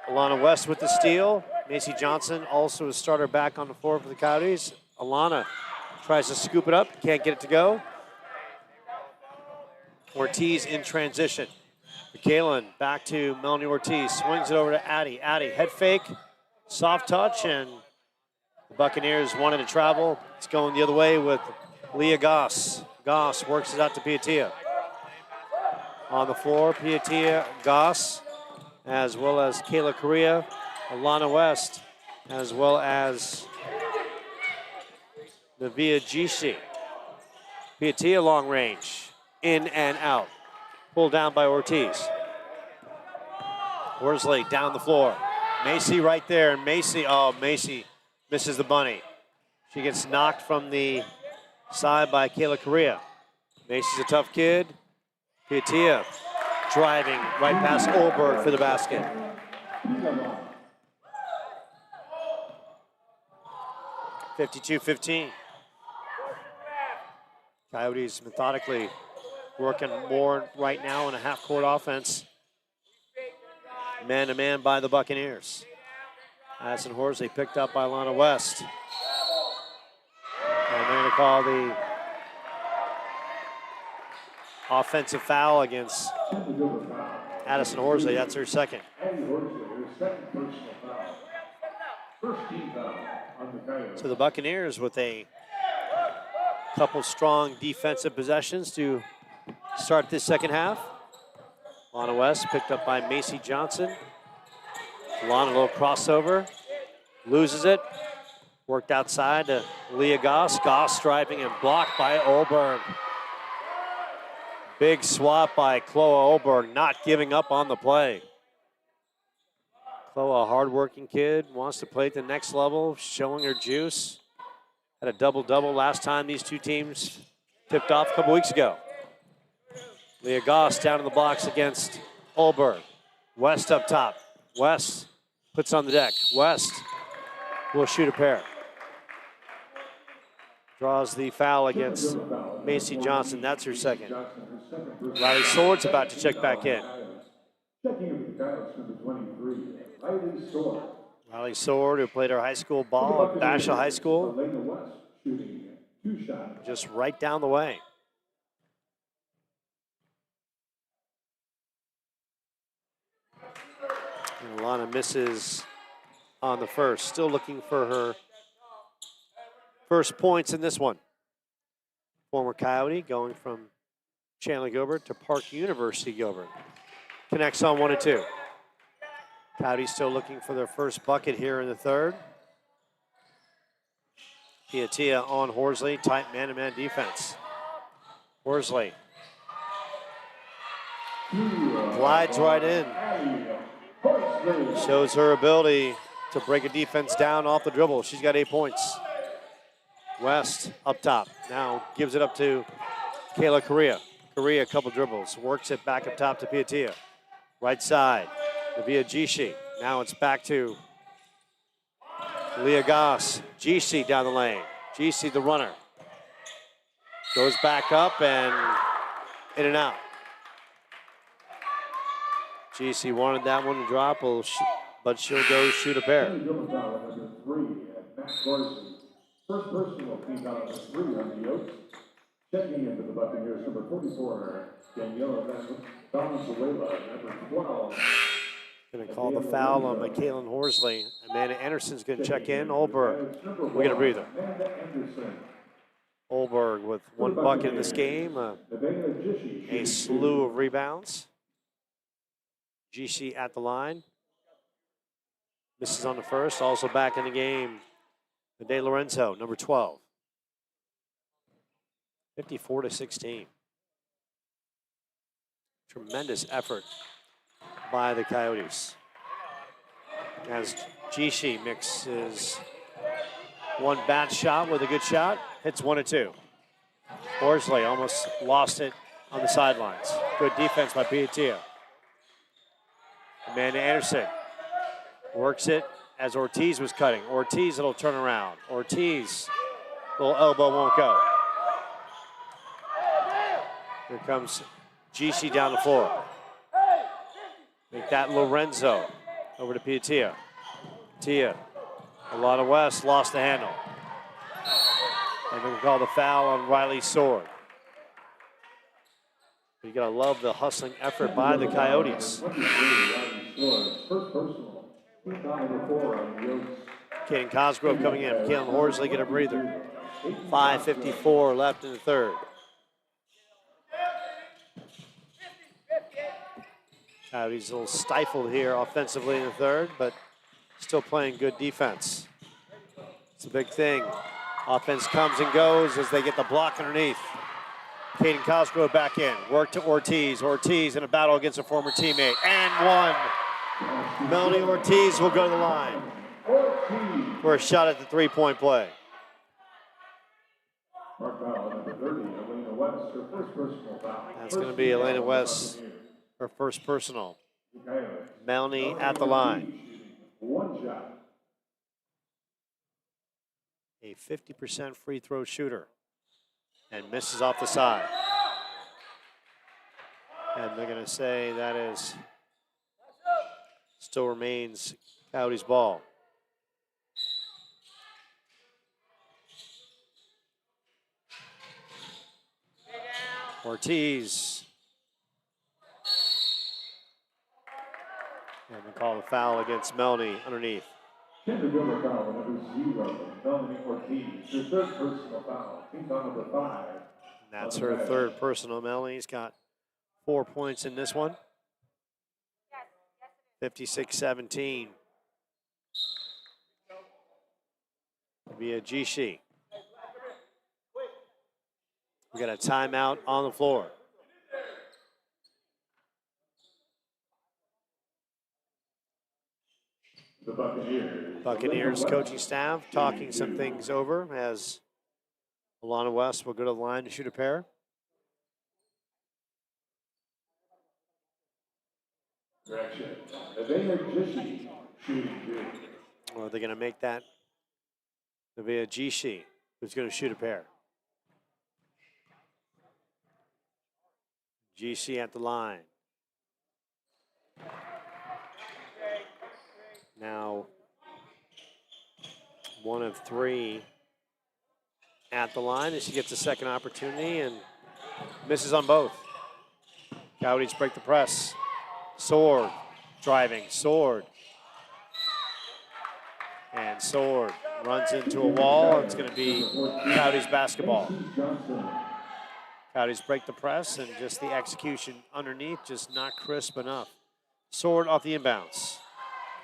Alana West with the steal. Macy Johnson also a starter back on the floor for the Coyotes. Alana tries to scoop it up, can't get it to go. Ortiz in transition. McKalen back to Melanie Ortiz, swings it over to Addie. Addie, head fake, soft touch, and the Buccaneers wanted to travel. It's going the other way with Leah Goss. Goss works it out to Piatia. On the floor, Piatia, Goss, as well as Kayla Correa, Alana West, as well as Navia Gishi. Piatia long range, in and out. Pulled down by Ortiz. Horsley down the floor. Macy right there, and Macy misses the bunny. She gets knocked from the side by Kayla Correa. Macy's a tough kid. Piatia driving right past Olberg for the basket. (52-15). Coyotes methodically working more right now in a half-court offense. Man-to-man by the Buccaneers. Addison Horsley picked up by Lana West. And they're going to call the offensive foul against Addison Horsley. That's her second. So the Buccaneers with a couple strong defensive possessions to start this second half. Lana West picked up by Macy Johnson. Lana, a little crossover, loses it. Worked outside to Leah Goss. Goss driving and blocked by Olberg. Big swap by Chloe Olberg, not giving up on the play. Chloe, a hardworking kid, wants to play at the next level, showing her juice. Had a double-double last time these two teams tipped off a couple weeks ago. Leah Goss down in the box against Olberg. West up top. West puts on the deck. West will shoot a pair. Draws the foul against Macy Johnson. That's her second. Riley Sword's about to check back in. Riley Sword, who played her high school ball at Basha High School. Just right down the way. And Alana misses on the first. Still looking for her first points in this one. Former Coyote going from Chandler-Gilbert to Park University Gilbert. Connects on 1 and 2. Coyote still looking for their first bucket here in the third. Piatia on Horsley, tight man-to-man defense. Horsley glides right in. Shows her ability to break a defense down off the dribble. She's got 8 points. West up top. Now gives it up to Kayla Correa. Correa, a couple dribbles. Works it back up top to Piatia. Right side. Navia Gishi. Now it's back to Leah Goss, GC down the lane. GC the runner. Goes back up and in and out. GC wanted that one to drop, but she'll go shoot a pair. Chandler-Gilbert foul on number 3, and Matt Garson. First personal team foul number 3 on the Oaks. Checking into the Buccaneers, number 44, Daniela Valenzuela, number 12. Going to call the foul on Michaelan Horsley. Amanda Anderson's going to check in. Olberg, we get a breather. Olberg with 1 bucket in this game, a slew of rebounds. GC at the line. Misses on the first, also back in the game. De Lorenzo, number 12. 54-16. Tremendous effort by the Coyotes. As GC mixes one bad shot with a good shot, hits 1 or 2. Horsley almost lost it on the sidelines. Good defense by Piatia. Amanda Anderson works it as Ortiz was cutting. Ortiz, it'll turn around. Ortiz, little elbow won't go. Here comes GC down the floor. Make that Lorenzo over to Piatia. Tia, a lot of West, lost the handle. And we call the foul on Riley Sword. You gotta love the hustling effort by the Coyotes. Kaden Cosgrove coming in. Kalen Horsley get a breather. 5:54 left in the third. Coyotes a little stifled here offensively in the third, but still playing good defense. It's a big thing. Offense comes and goes as they get the block underneath. Kaden Cosgrove back in. Work to Ortiz. Ortiz in a battle against a former teammate. And one. Melanie Ortiz will go to the line for a shot at the three-point play. That's going to be Elena West, her first personal. Melanie at the line. A 50% free throw shooter. And misses off the side. And they're going to say that is still remains Coyotes ball. Ortiz. And they call the foul against Melanie underneath. Chandler-Gilbert foul number 0, Melanie Ortiz. Her third personal foul. Team foul number 5. And that's her third personal. Melanie's got 4 points in this one. 56-17. Via GC. We got a timeout on the floor. The Buccaneers coaching staff talking some things over as Alana West will go to the line to shoot a pair. Correction. Nevaeh Jishi shooting 2. Or are they going to make that Nevaeh Jishi, who's going to shoot a pair? GC at the line. Now, 1 of 3 at the line as she gets a second opportunity and misses on both. Coyotes break the press. Sword driving, Sword. And Sword runs into a wall. It's going to be Coyotes basketball. Coyotes break the press and just the execution underneath, just not crisp enough. Sword off the inbounds.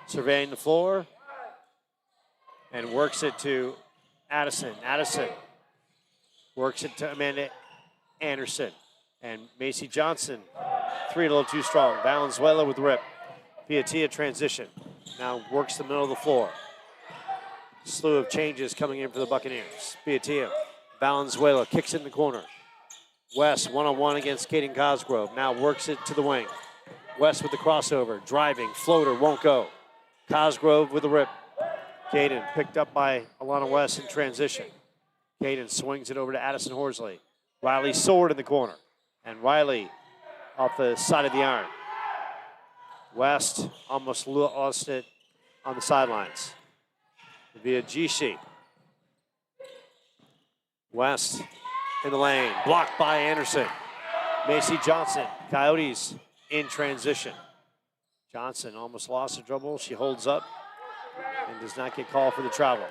Surveying the floor and works it to Addison. Addison works it to Amanda Anderson. And Macy Johnson, 3 a little too strong. Valenzuela with the rip. Piatia transition. Now works the middle of the floor. Slew of changes coming in for the Buccaneers. Piatia, Valenzuela kicks it in the corner. West one-on-one against Kaden Cosgrove. Now works it to the wing. West with the crossover, driving, floater, won't go. Cosgrove with the rip. Caden picked up by Alana West in transition. Caden swings it over to Addison Horsley. Riley Sword in the corner. And Riley off the side of the iron. West almost lost it on the sidelines. Via GC. West in the lane. Blocked by Anderson. Macy Johnson. Coyotes in transition. Johnson almost lost the dribble. She holds up and does not get called for the travel.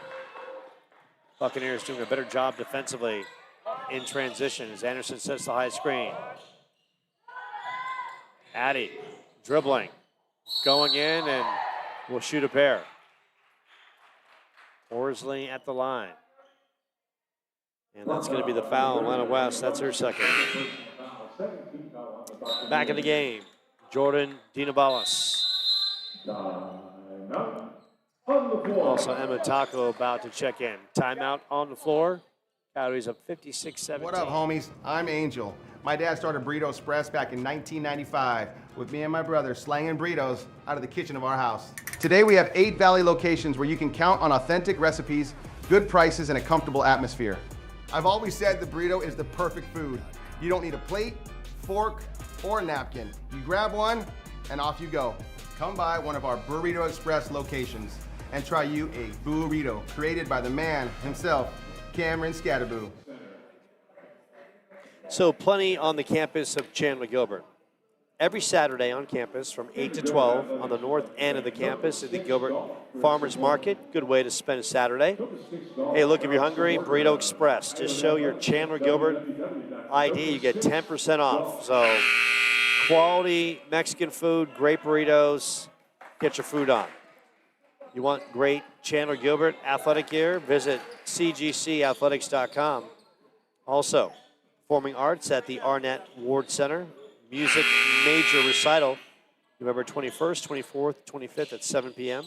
Buccaneers doing a better job defensively in transition as Anderson sets the high screen. Addie dribbling, going in, and will shoot a pair. Horsley at the line. And that's going to be the foul on Atlanta West. That's her second. Back in the game, Jordan Dinabalis. Also, Emma Taco about to check in. Timeout on the floor. Coyotes up 56-17. What up, homies? I'm Angel. My dad started Burrito Express back in 1995 with me and my brother slanging burritos out of the kitchen of our house. Today we have 8 Valley locations where you can count on authentic recipes, good prices, and a comfortable atmosphere. I've always said the burrito is the perfect food. You don't need a plate, fork, or a napkin. You grab one and off you go. Come by one of our Burrito Express locations and try you a burrito created by the man himself, Cameron Scatterboo. So plenty on the campus of Chandler-Gilbert. Every Saturday on campus from 8 to 12 on the north end of the campus is the Gilbert Farmers Market. Good way to spend a Saturday. Hey, look, if you're hungry, Burrito Express. Just show your Chandler-Gilbert ID. You get 10% off. So quality Mexican food, great burritos. Get your food on. You want great Chandler-Gilbert athletic gear? Visit cgcathletics.com. Also, performing arts at the Arnett Ward Center. Music major recital, November 21st, 24th, 25th at 7 p.m.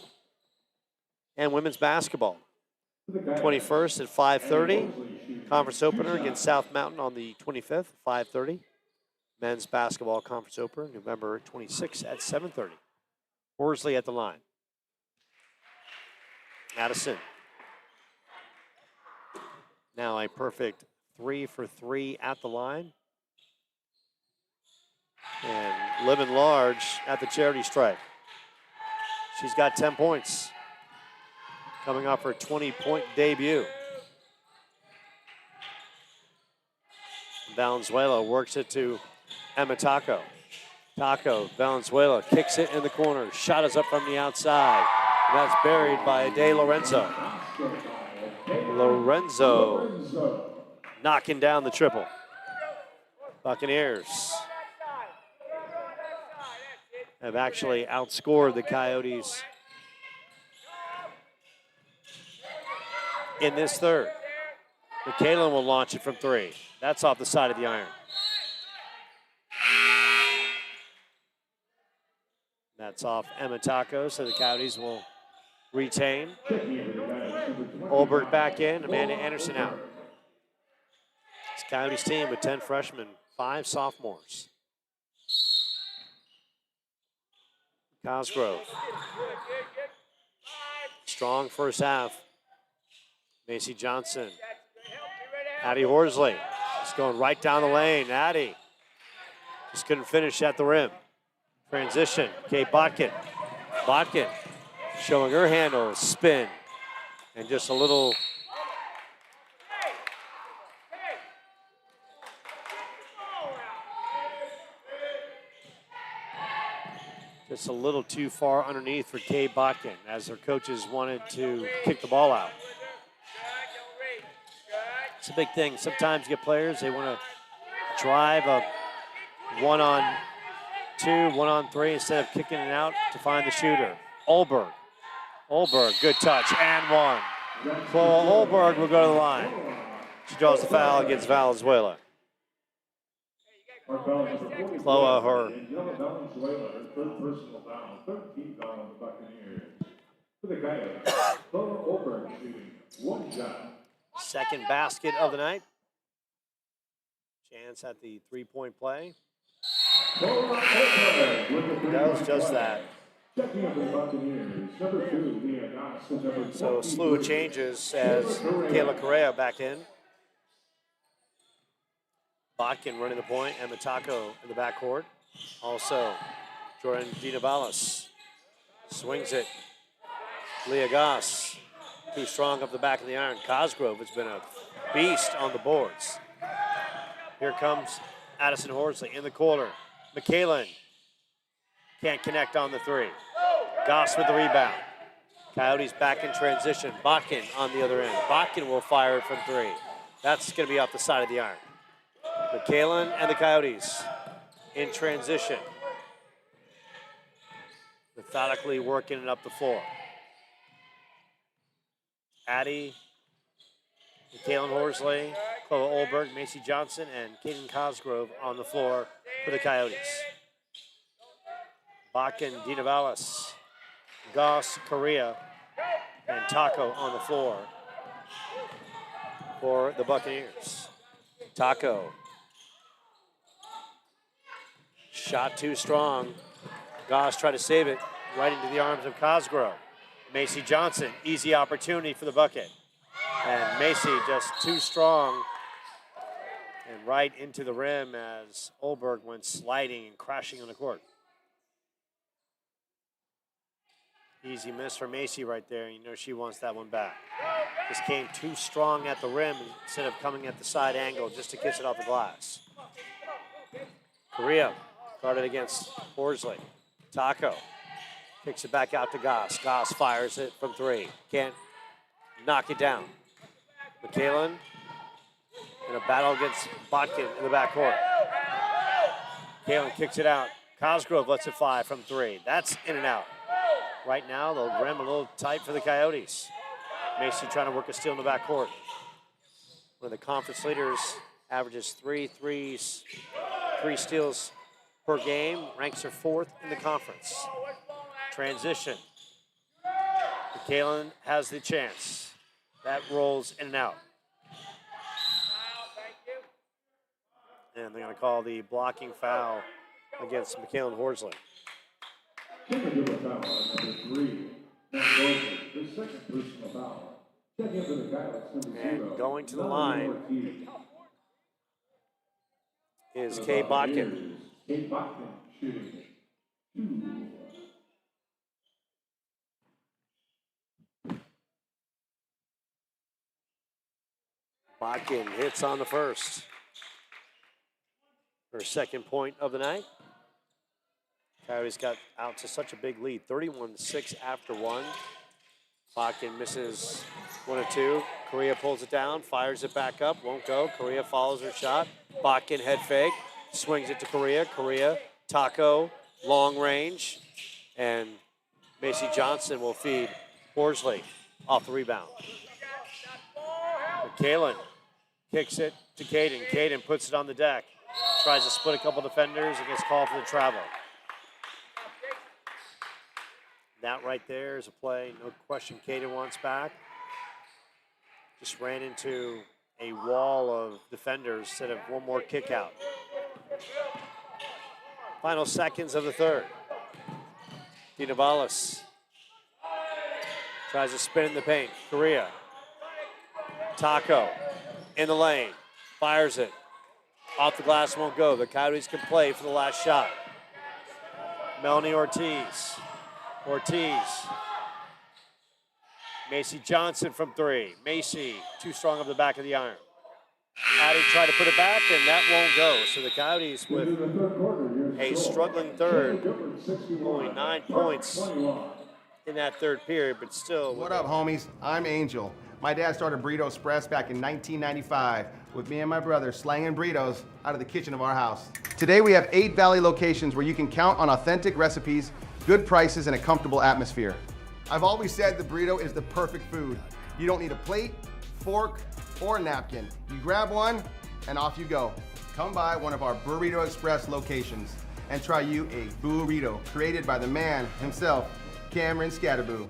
And women's basketball, 21st at 5:30. Conference opener against South Mountain on the 25th, 5:30. Men's basketball conference opener, November 26th at 7:30. Horsley at the line. Addison. Now a perfect 3 for 3 at the line. And living large at the charity stripe. She's got 10 points. Coming off her 20-point debut. Valenzuela works it to Emma Taco. Taco, Valenzuela kicks it in the corner. Shot is up from the outside. And that's buried by De Lorenzo. Lorenzo knocking down the triple. Buccaneers have actually outscored the Coyotes in this third. McKalen will launch it from 3. That's off the side of the iron. That's off Emma Taco, so the Coyotes will retain. Olberg back in, Amanda Anderson out. This Coyotes team with 10 freshmen, 5 sophomores. Cosgrove. Strong first half. Macy Johnson. Addie Horsley. Just going right down the lane. Addie just couldn't finish at the rim. Transition. Kate Botkin. Botkin showing her handle. Spin. And just a little too far underneath for Kay Botkin as their coaches wanted to kick the ball out. It's a big thing. Sometimes you get players, they want to drive a 1-on-2, 1-on-3 instead of kicking it out to find the shooter. Olberg, good touch, and 1. Chloe Olberg will go to the line. She draws the foul against Valenzuela. Chloe, her third personal foul, 13th foul on the Buccaneers. For the Coyotes, Chloe Olberg shooting 1 shot. second basket of the night. Chance at the three-point play. Does just that. Checking in for the Buccaneers, number 2, Leah Goss, and number 23. So a slew of changes as Kayla Correa back in. Botkin running the point, and Matako in the backcourt. Also, Jordan Dinabalis swings it. Leah Goss, too strong up the back of the iron. Cosgrove has been a beast on the boards. Here comes Addison Horsley in the corner. McKalen can't connect on the three. Goss with the rebound. Coyotes back in transition. Botkin on the other end. Botkin will fire it from three. That's going to be off the side of the iron. McKalen and the Coyotes in transition. Methodically working it up the floor. Addie, McKalen Horsley, Chloe Olberg, Macy Johnson, and Kaden Cosgrove on the floor for the Coyotes. Botkin, Dinabalis, Goss, Correa, and Taco on the floor for the Buccaneers. Taco. Shot too strong. Goss tried to save it right into the arms of Cosgrove. Macy Johnson, easy opportunity for the bucket. And Macy just too strong and right into the rim as Olberg went sliding and crashing on the court. Easy miss for Macy right there. You know she wants that one back. Just came too strong at the rim instead of coming at the side angle just to kiss it off the glass. Correa guarded against Horsley. Taco kicks it back out to Goss. Goss fires it from three. Can't knock it down. McKalen in a battle against Botkin in the backcourt. McKalen kicks it out. Cosgrove lets it fly from three. That's in and out. Right now, the rim a little tight for the Coyotes. Macy trying to work a steal in the backcourt. One of the conference leaders, averages three steals per game, ranks her fourth in the conference. Transition. McKalen has the chance. That rolls in and out. And they're going to call the blocking foul against McKalen Horsley. Chandler-Gilbert foul on number 3, Matt Gorman, the second personal foul. Checking in for the Coyotes, number 0. And going to the line is Kay Botkin. Kay Botkin shooting 2. Botkin hits on the first. Her second point of the night. Coyotes got out to such a big lead, 31-6 after one. Botkin misses one or two. Correa pulls it down, fires it back up, won't go. Correa follows her shot. Botkin head fake, swings it to Correa. Correa, Taco, long range. And Macy Johnson will feed Horsley off the rebound. McKalen kicks it to Caden. Caden puts it on the deck. Tries to split a couple defenders and gets called for the travel. That right there is a play, no question Caden wants back. Just ran into a wall of defenders instead of one more kick out. Final seconds of the third. Dinabalis tries to spin in the paint. Correa. Taco in the lane. Fires it. Off the glass, won't go. The Coyotes can play for the last shot. Melanie Ortiz. Macy Johnson from three. Macy, too strong up the back of the iron. Addie tried to put it back, and that won't go. So the Coyotes with a struggling third, only 9 points in that third period, but still. What up, homies? I'm Angel. My dad started Burrito Express back in 1995 with me and my brother slanging burritos out of the kitchen of our house. Today we have 8 Valley locations where you can count on authentic recipes, good prices, and a comfortable atmosphere. I've always said the burrito is the perfect food. You don't need a plate, fork, or napkin. You grab one and off you go. Come by one of our Burrito Express locations and try you a burrito created by the man himself, Cameron Scatterboo.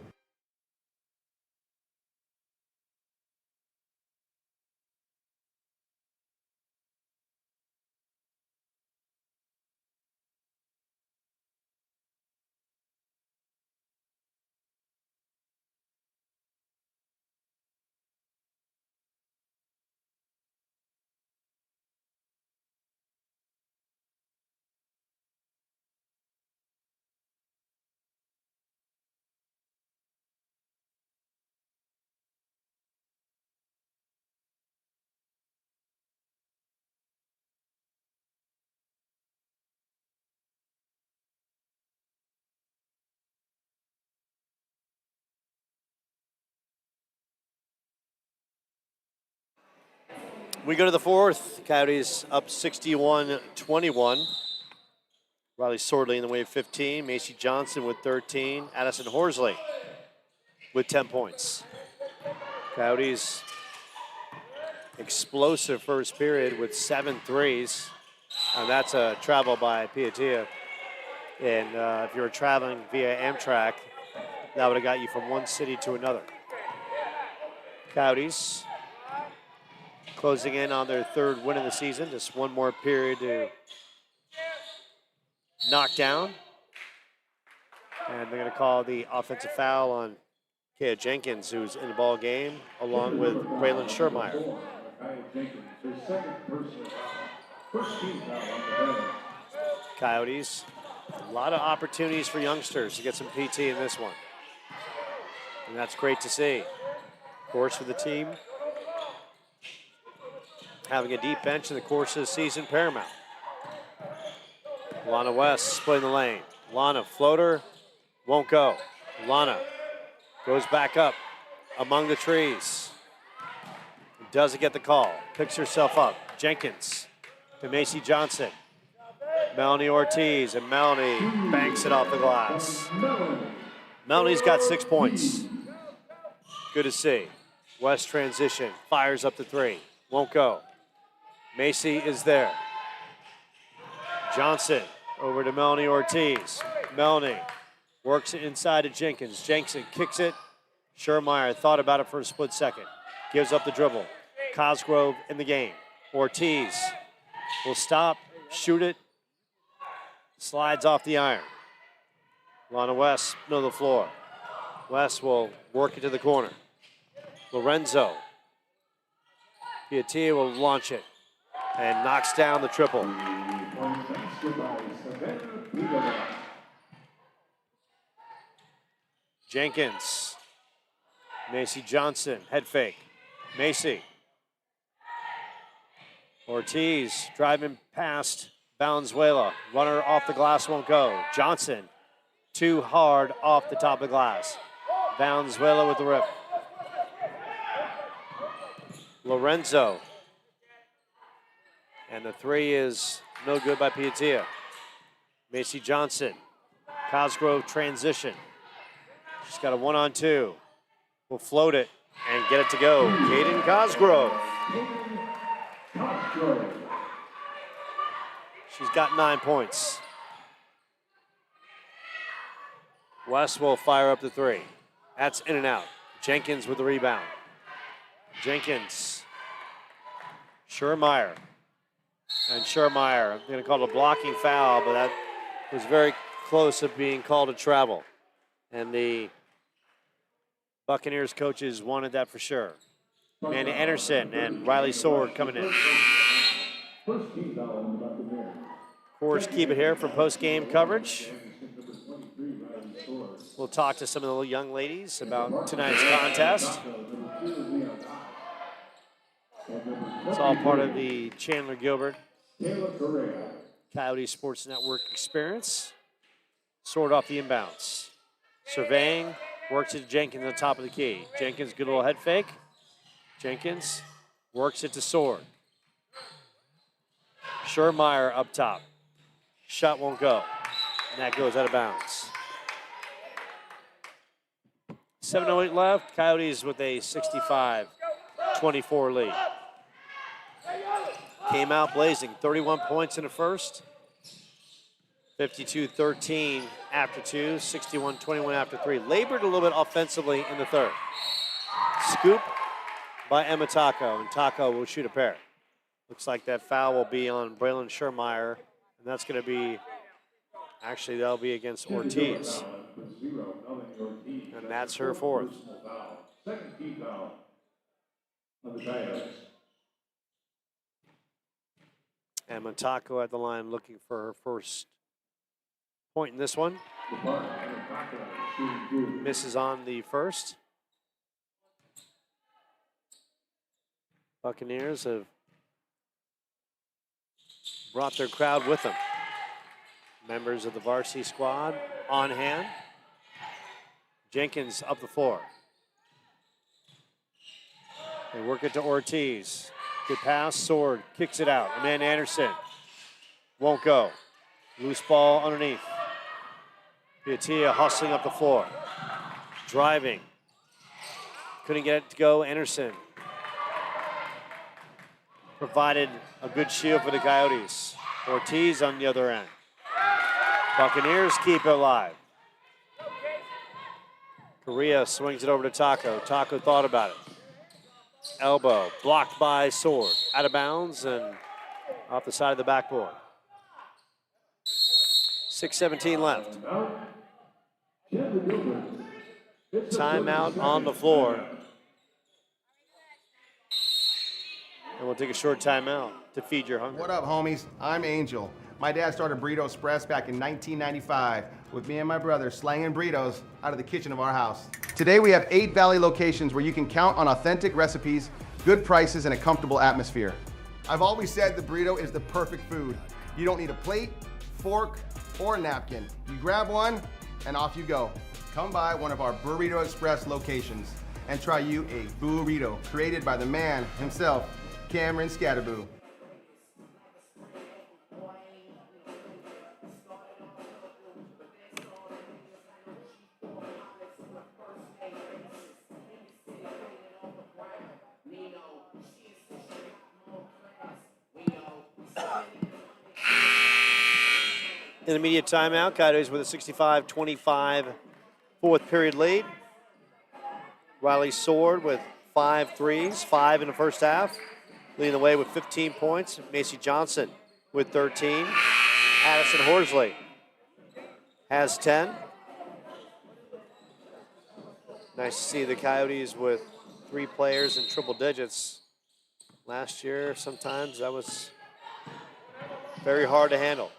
We go to the fourth. Coyotes up 61-21. Riley Swordley in the way of 15. Macy Johnson with 13. Addison Horsley with 10 points. Coyotes explosive first period with 7 threes. And that's a travel by Piatia. And if you were traveling via Amtrak, that would have got you from one city to another. Coyotes closing in on their 3rd win of the season. Just one more period to knock down. And they're going to call the offensive foul on Kaya Jenkins, who's in the ball game, along with Waylon Schermeyer. Coyotes, a lot of opportunities for youngsters to get some PT in this one. And that's great to see. Of course, for the team, having a deep bench in the course of the season, paramount. Lana West splitting the lane. Lana, floater, won't go. Lana goes back up among the trees. Doesn't get the call. Picks herself up. Jenkins to Macy Johnson. Melanie Ortiz, and Melanie banks it off the glass. Melanie's got 6 points. Good to see. West transition, fires up the 3. Won't go. Macy is there. Johnson over to Melanie Ortiz. Melanie works it inside to Jenkins. Jenkins kicks it. Schermeyer thought about it for a split second. Gives up the dribble. Cosgrove in the game. Ortiz will stop, shoot it. Slides off the iron. Lana West, middle of the floor. West will work it to the corner. Lorenzo. Piatia will launch it and knocks down the triple. Jenkins. Macy Johnson, head fake. Macy. Ortiz driving past Valenzuela. Runner off the glass won't go. Johnson, too hard off the top of the glass. Valenzuela with the rip. Lorenzo. And the 3 is no good by Piatia. Macy Johnson. Cosgrove transition. She's got a 1-on-2. Will float it and get it to go. Kaden Cosgrove. She's got 9 points. West will fire up the 3. That's in and out. Jenkins with the rebound. Jenkins. Schermeyer. And Schermeyer, I'm going to call it a blocking foul, but that was very close to being called a travel. And the Buccaneers coaches wanted that for sure. Manny Anderson and Riley Sword coming in. Of course, keep it here for post-game coverage. We'll talk to some of the young ladies about tonight's contest. It's all part of the Chandler-Gilbert Coyote Sports Network experience. Sword off the inbounds. Surveying, works it to Jenkins on the top of the key. Jenkins, good little head fake. Jenkins works it to Sword. Schermeyer up top. Shot won't go. And that goes out of bounds. 7:08 left. Coyotes with a 65-24 lead. Came out blazing. 31 points in the first. 52-13 after 2. 61-21 after 3. Labored a little bit offensively in the third. Scoop by Emma Taco. And Taco will shoot a pair. Looks like that foul will be on Braylon Schermeyer. And that's going to be, actually, that'll be against Ortiz. And that's her 4th. Second key foul on the Coyotes. And Montako at the line looking for her first point in this one. Misses on the first. Buccaneers have brought their crowd with them. Members of the varsity squad on hand. Jenkins up the floor. They work it to Ortiz. Good pass. Sword kicks it out. Amanda Anderson won't go. Loose ball underneath. Piatia hustling up the floor. Driving. Couldn't get it to go. Anderson provided a good shield for the Coyotes. Ortiz on the other end. Buccaneers keep it alive. Correa swings it over to Taco. Taco thought about it. Elbow blocked by Sword. Out of bounds and off the side of the backboard. 6:17 left. Chandler-Gilbert. Timeout on the floor. And we'll take a short timeout to feed your hunger. What up, homies? I'm Angel. My dad started Burrito Express back in 1995 with me and my brother slanging burritos out of the kitchen of our house. Today we have 8 Valley locations where you can count on authentic recipes, good prices, and a comfortable atmosphere. I've always said the burrito is the perfect food. You don't need a plate, fork, or a napkin. You grab one and off you go. Come by one of our Burrito Express locations and try you a burrito created by the man himself, Cameron Scatterboo. Intermediate timeout. Coyotes with a 65-25 fourth period lead. Riley Sword with 5 threes, 5 in the first half. Leading the way with 15 points. Macy Johnson with 13. Addison Horsley has 10. Nice to see the Coyotes with 3 players in triple digits. Last year, sometimes that was very hard to handle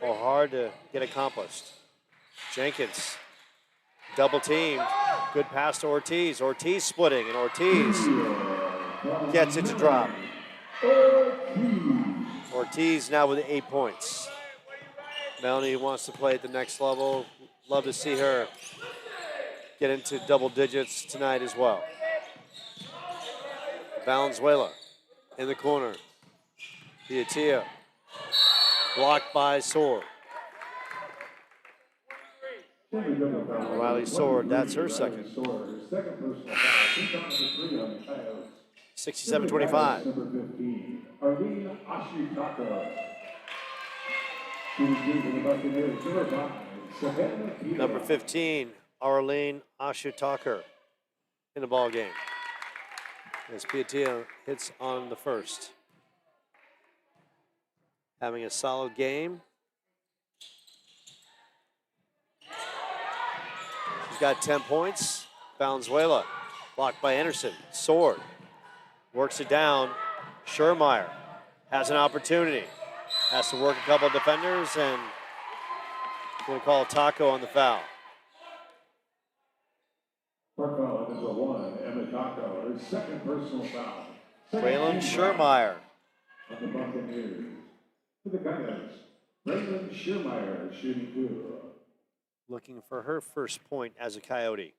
or hard to get accomplished. Jenkins, double teamed. Good pass to Ortiz. Ortiz splitting, and Ortiz gets it to drop. Ortiz now with 8 points. Melanie wants to play at the next level. Love to see her get into double digits tonight as well. Valenzuela in the corner. Piatia blocked by Sword. Riley Sword, that's her second. 67-25. Number 15, Arlene Ashitaka. Number 15, Arlene Ashutaker in the ball game. As Piatia hits on the first. Having a solid game. She's got 10 points. Valenzuela blocked by Anderson. Sword works it down. Schermeyer has an opportunity. Has to work a couple of defenders and going to call Taco on the foul. Foul number 1, Emma Taco, her second personal foul. Braylon Schermeyer. Of the Buccaneers. For the Coyotes, Braylon Schermeyer shooting 2. Looking for her first point as a Coyote.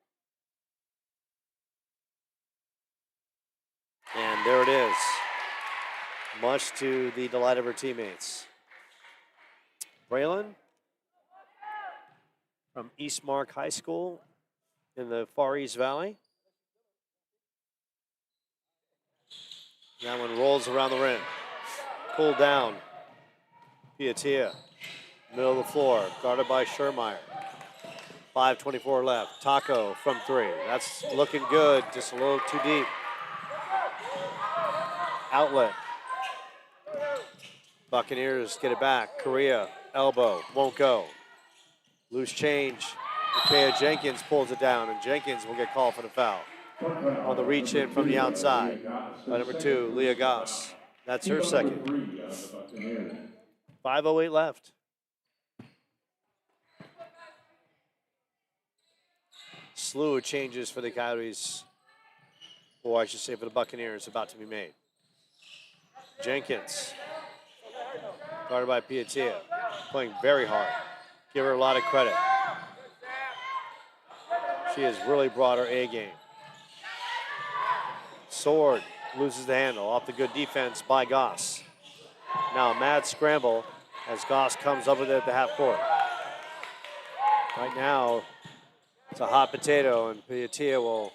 And there it is. Much to the delight of her teammates. Braylon from Eastmark High School in the Far East Valley. That one rolls around the rim. Pulled down. Piatia, middle of the floor, guarded by Schermeyer. 5:24 left. Taco from 3. That's looking good, just a little too deep. Outlet. Buccaneers get it back. Correa, elbow, won't go. Loose change. Micaiah Jenkins pulls it down, and Jenkins will get called for the foul. On the reach in from the outside. By number 2, Leah Goss. That's her second. 5:08 left. Slew of changes for the Coyotes, or I should say for the Buccaneers, about to be made. Jenkins, guarded by Piatia, playing very hard. Give her a lot of credit. She has really brought her A game. Sword loses the handle off the good defense by Goss. Now a mad scramble as Goss comes up with it at the half court. Right now, it's a hot potato, and Piatia will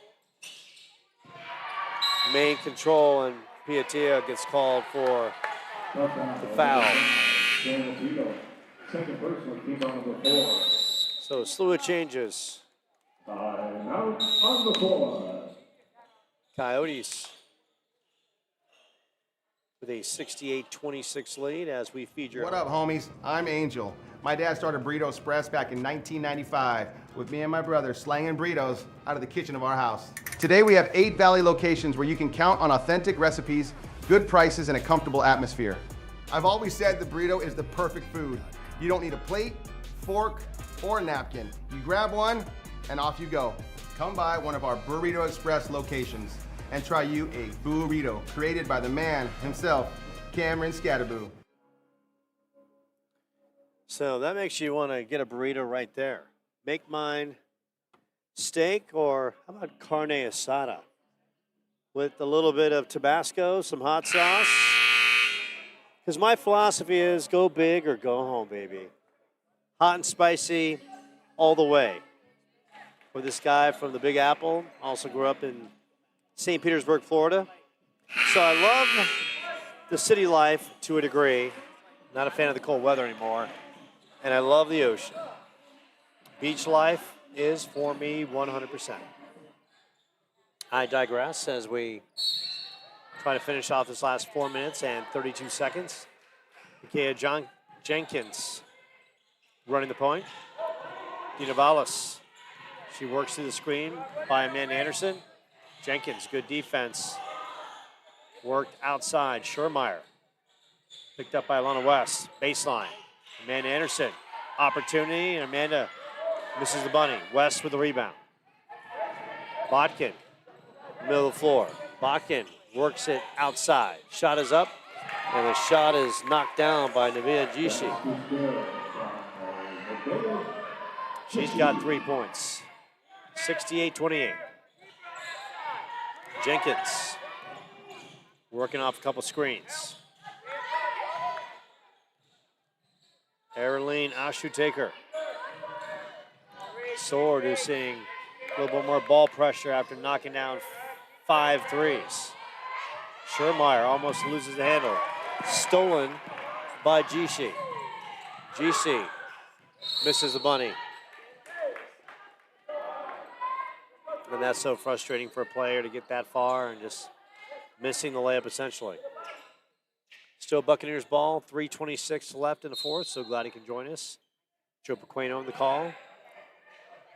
main control, and Piatia gets called for the foul. Second personal, team on number 4. So a slew of changes. Out on the floor. Coyotes with a 68-26 lead as we feed your. What up, homies? I'm Angel. My dad started Burrito Express back in 1995 with me and my brother slanging burritos out of the kitchen of our house. Today we have 8 Valley locations where you can count on authentic recipes, good prices, and a comfortable atmosphere. I've always said the burrito is the perfect food. You don't need a plate, fork, or napkin. You grab one and off you go. Come by one of our Burrito Express locations and try you a burrito created by the man himself, Cameron Scatterboo. So that makes you want to get a burrito right there. Make mine steak, or how about carne asada with a little bit of Tabasco, some hot sauce. Because my philosophy is go big or go home, baby. Hot and spicy all the way. With this guy from the Big Apple, also grew up in St. Petersburg, Florida. So I love the city life to a degree. Not a fan of the cold weather anymore. And I love the ocean. Beach life is for me 100%. I digress as we try to finish off this last 4 minutes and 32 seconds. Micaiah Jenkins running the point. Dina Vallis. She works through the screen by Amanda Anderson. Jenkins, good defense. Worked outside. Schurmeyer. Picked up by Alana West. Baseline. Amanda Anderson. Opportunity, and Amanda misses the bunny. West with the rebound. Botkin. Middle of the floor. Botkin works it outside. Shot is up, and the shot is knocked down by Nevaeh Jishi. She's got 3 points. 68-28. Jenkins working off a couple screens. Arlene Ashu-Taker. Sword is seeing a little bit more ball pressure after knocking down 5 threes. Schurmeyer almost loses the handle. Stolen by Jishi. Jishi misses the bunny. And that's so frustrating for a player to get that far and just missing the layup essentially. Still Buccaneers ball, 3:26 left in the fourth, so glad he can join us. Joe Pequeno on the call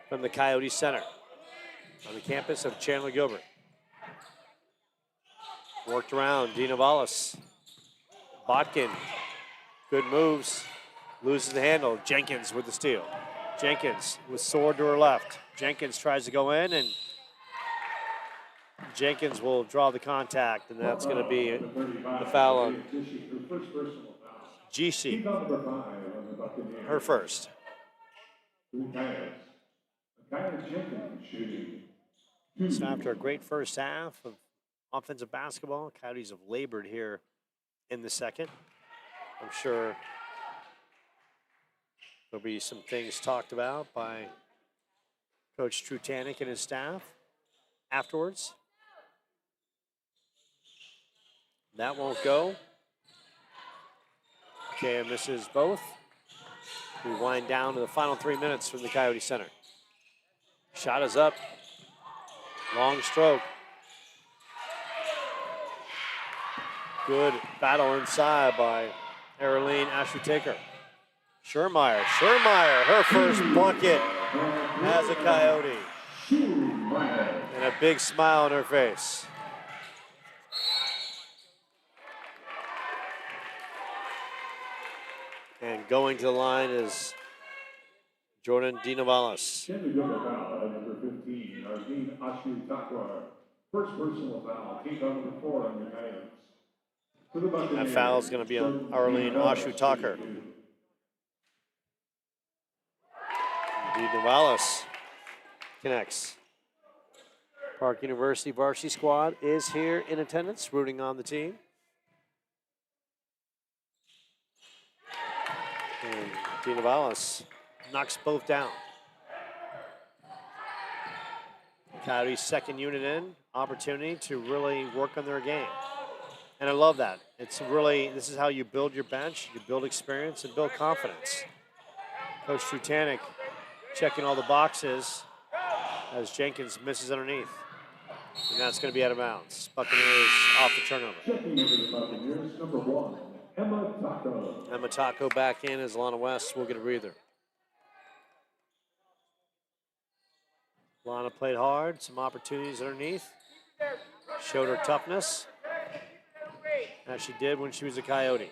from the Coyote Center on the campus of Chandler-Gilbert. Worked around, Dina Vallis. Botkin, good moves, loses the handle. Jenkins with the steal. Jenkins with Sword to her left. Jenkins tries to go in, and Jenkins will draw the contact, and that's going to be the foul on GC. Her first. So after a great first half of offensive basketball, Coyotes have labored here in the second. I'm sure there'll be some things talked about by Coach Trutanek and his staff afterwards. That won't go. Okay, misses both. We wind down to the final 3 minutes from the Coyote Center. Shot is up. Long stroke. Good battle inside by Arlene Ashu-Taker. Schurmeyer, her first bucket as a Coyote. And a big smile on her face. And going to the line is Jordan Dina Vallis. Chandler-Gilbert foul at number 15, Arlene Ashu-Taker. First personal foul, team number 4 on the Coyotes. That foul is going to be on Arlene Ashu-Taker. Dina Vallis connects. Park University varsity squad is here in attendance, rooting on the team. And Dina Vallis knocks both down. Coyote's second unit in, opportunity to really work on their game. And I love that. It's really, this is how you build your bench, you build experience and build confidence. Coach Trutanek checking all the boxes as Jenkins misses underneath. And that's going to be out of bounds. Buccaneers off the turnover. Checking into the Buccaneers, number 1, Emma Taco. Emma Taco back in as Lana West will get a breather. Lana played hard, some opportunities underneath. Showed her toughness, as she did when she was a Coyote.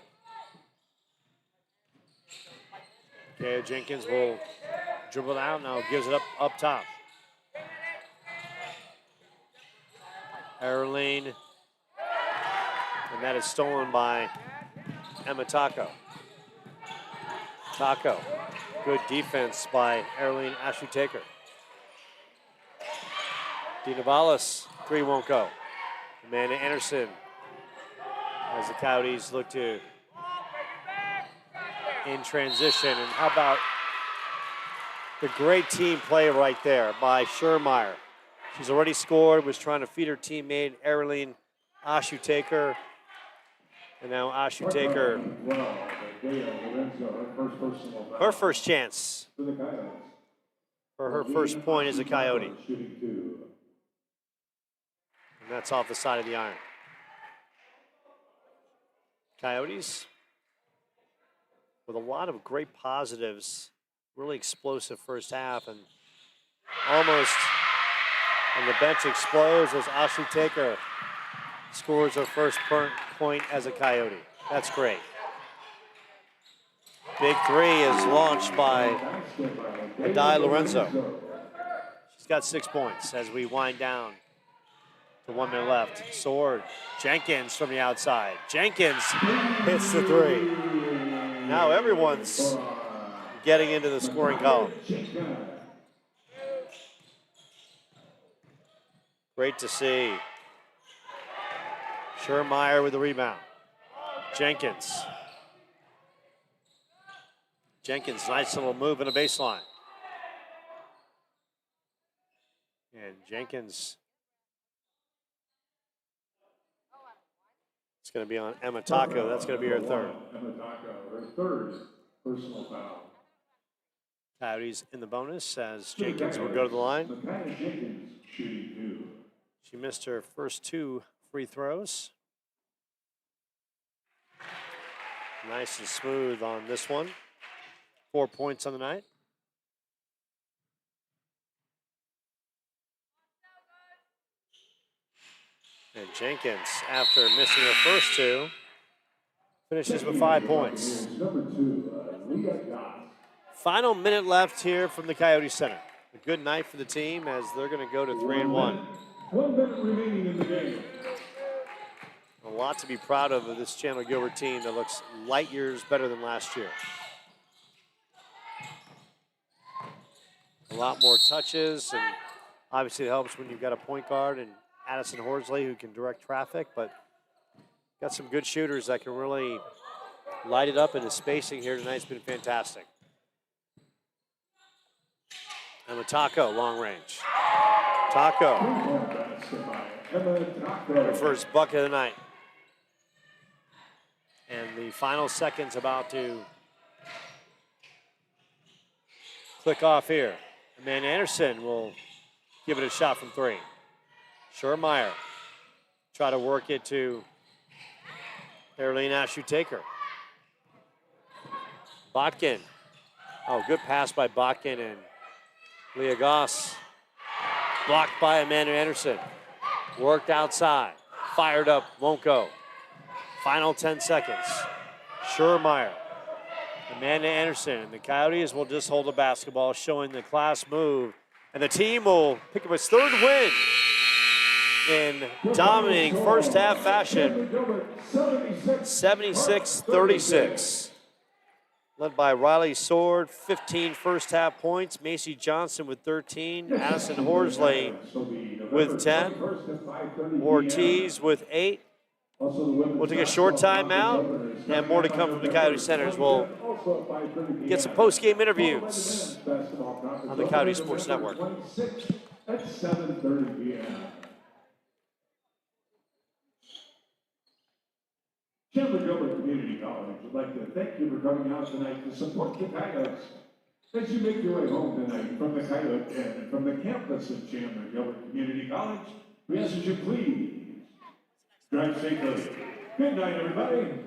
Okay, Jenkins will dribble it out, now gives it up top. Arlene, and that is stolen by Emma Taco. Taco, good defense by Arlene Ashley-Taker. Dina Vallis, 3 won't go. Amanda Anderson, as the Coyotes look to in transition. And how about the great team play right there by Schermeyer. She's already scored, was trying to feed her teammate, Arlene Ashley-Taker. And now Ashley-Taker, her first chance for her first point as a Coyote. And that's off the side of the iron. Coyotes with a lot of great positives, really explosive first half, and almost on the bench explodes as Ashley-Taker scores her first point as a Coyote. That's great. Big 3 is launched by Adai Lorenzo. She's got 6 points as we wind down to 1 minute left. Sword, Jenkins from the outside. Jenkins hits the 3. Now everyone's getting into the scoring column. Great to see. Schermeyer with the rebound. Jenkins. Jenkins, nice little move in a baseline. And Jenkins, it's going to be on Emma Taco. That's going to be her third. Emma Taco, her third personal foul. Coyotes in the bonus as Jenkins will go to the line. Jenkins shooting 2. She missed her first 2 free throws. Nice and smooth on this one. 4 points on the night. And Jenkins, after missing her first 2, finishes with 5 points. Number 2, Leah Goss. Final minute left here from the Coyote Center. A good night for the team as they're going to go to 3-1. 1 minute remaining in the game. A lot to be proud of this Chandler-Gilbert team that looks light years better than last year. A lot more touches, and obviously it helps when you've got a point guard and Addison Horsley who can direct traffic, but got some good shooters that can really light it up, and the spacing here tonight's been fantastic. And the Taco, long range. Taco, her first bucket of the night. And the final seconds about to click off here. Amanda Anderson will give it a shot from 3. Schermeyer try to work it to Arlene Ashley-Taker. Botkin. Oh, good pass by Botkin, and Leah Goss blocked by Amanda Anderson. Worked outside. Fired up, won't go. Final 10 seconds. Schermeyer. Amanda Anderson, and the Coyotes will just hold the basketball, showing the class move. And the team will pick up its 3rd win in dominating first half fashion. 76-36. led by Riley Sword, 15 first half points. Macy Johnson with 13. Addison Horsley with 10. Ortiz with 8. We'll take a short timeout, and more to come from the Coyote Centers. We'll get some post-game interviews on the Coyote Sports Network. At 7:30 p.m. Chandler-Gilbert Community College would like to thank you for coming out tonight to support the Coyotes. As you make your way home tonight from the Coyote Den and from the campus of Chandler-Gilbert Community College, we ask that you please drive safely. Good night, everybody.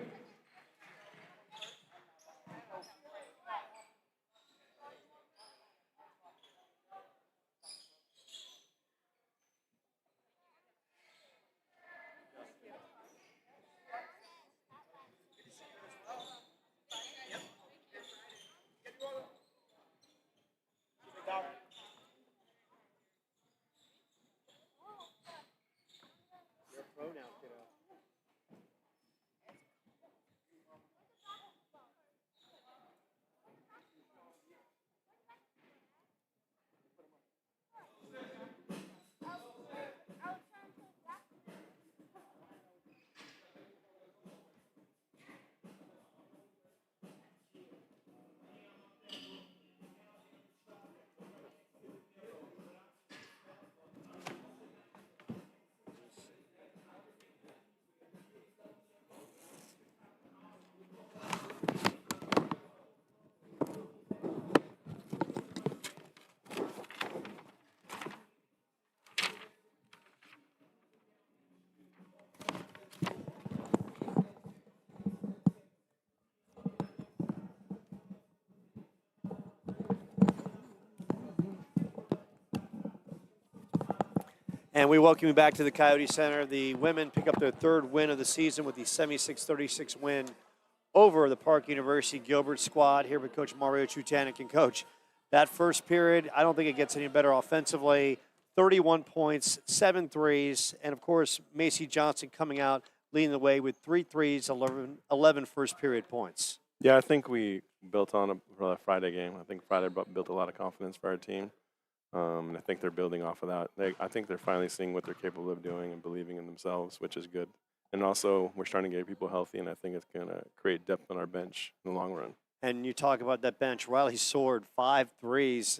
And we welcome you back to the Coyote Center. The women pick up their third win of the season with the 76-36 win over the Park University Gilbert squad here with Coach Mario Chutanek. And Coach, that first period, I don't think it gets any better offensively. 31 points, 7 threes, and of course, Macy Johnson coming out leading the way with 3 threes, 11 first period points. Yeah, I think we built on a Friday game. I think Friday built a lot of confidence for our team. And I think they're building off of that. I think they're finally seeing what they're capable of doing and believing in themselves, which is good. And also, we're starting to get people healthy, and I think it's going to create depth on our bench in the long run. And you talk about that bench. Riley Sword, 5 threes.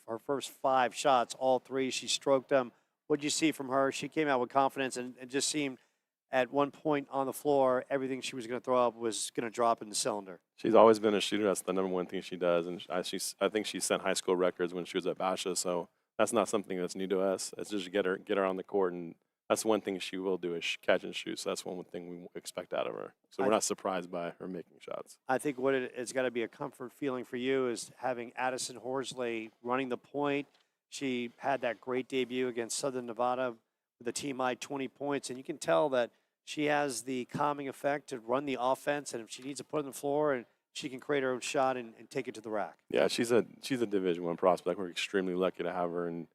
Her first 5 shots, all 3, she stroked them. What did you see from her? She came out with confidence and it just seemed at one point on the floor, everything she was going to throw up was going to drop in the cylinder. She's always been a shooter. That's the number one thing she does. And I think she set high school records when she was at Basha. So that's not something that's new to us. It's just get her on the court. And that's one thing she will do is catch and shoot. So that's one thing we expect out of her. So we're not surprised by her making shots. I think what it's got to be a comfort feeling for you is having Addison Horsley running the point. She had that great debut against Southern Nevada with a team-high 20 points. And you can tell that she has the calming effect to run the offense, and if she needs to put it on the floor, and she can create her own shot and take it to the rack. Yeah, she's a Division I prospect. We're extremely lucky to have her, and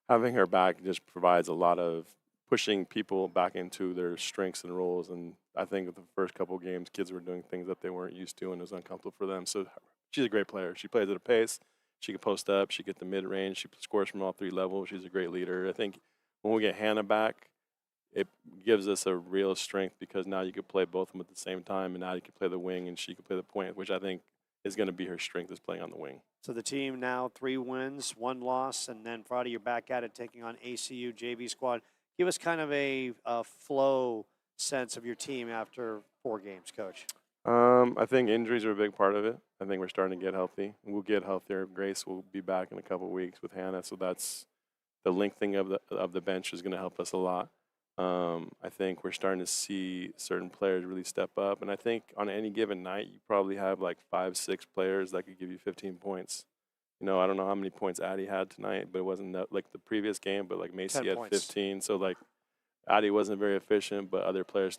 having her back just provides a lot of pushing people back into their strengths and roles. And I think with the first couple of games, kids were doing things that they weren't used to, and it was uncomfortable for them. So she's a great player. She plays at a pace. She can post up. She get the mid-range. She scores from all 3 levels. She's a great leader. I think when we get Hannah back, it gives us a real strength because now you could play both of them at the same time, and now you can play the wing and she can play the point, which I think is going to be her strength is playing on the wing. So the team now 3 wins, 1 loss, and then Friday you're back at it taking on ACU JV squad. Give us kind of a flow sense of your team after 4 games, Coach. I think injuries are a big part of it. I think we're starting to get healthy. We'll get healthier. Grace will be back in a couple of weeks with Hannah, so that's the lengthening of the bench is going to help us a lot. I think we're starting to see certain players really step up. And I think on any given night, you probably have like 5, 6 players that could give you 15 points. You know, I don't know how many points Addie had tonight, but it wasn't like the previous game, but like Macy had 15. So like Addie wasn't very efficient, but other players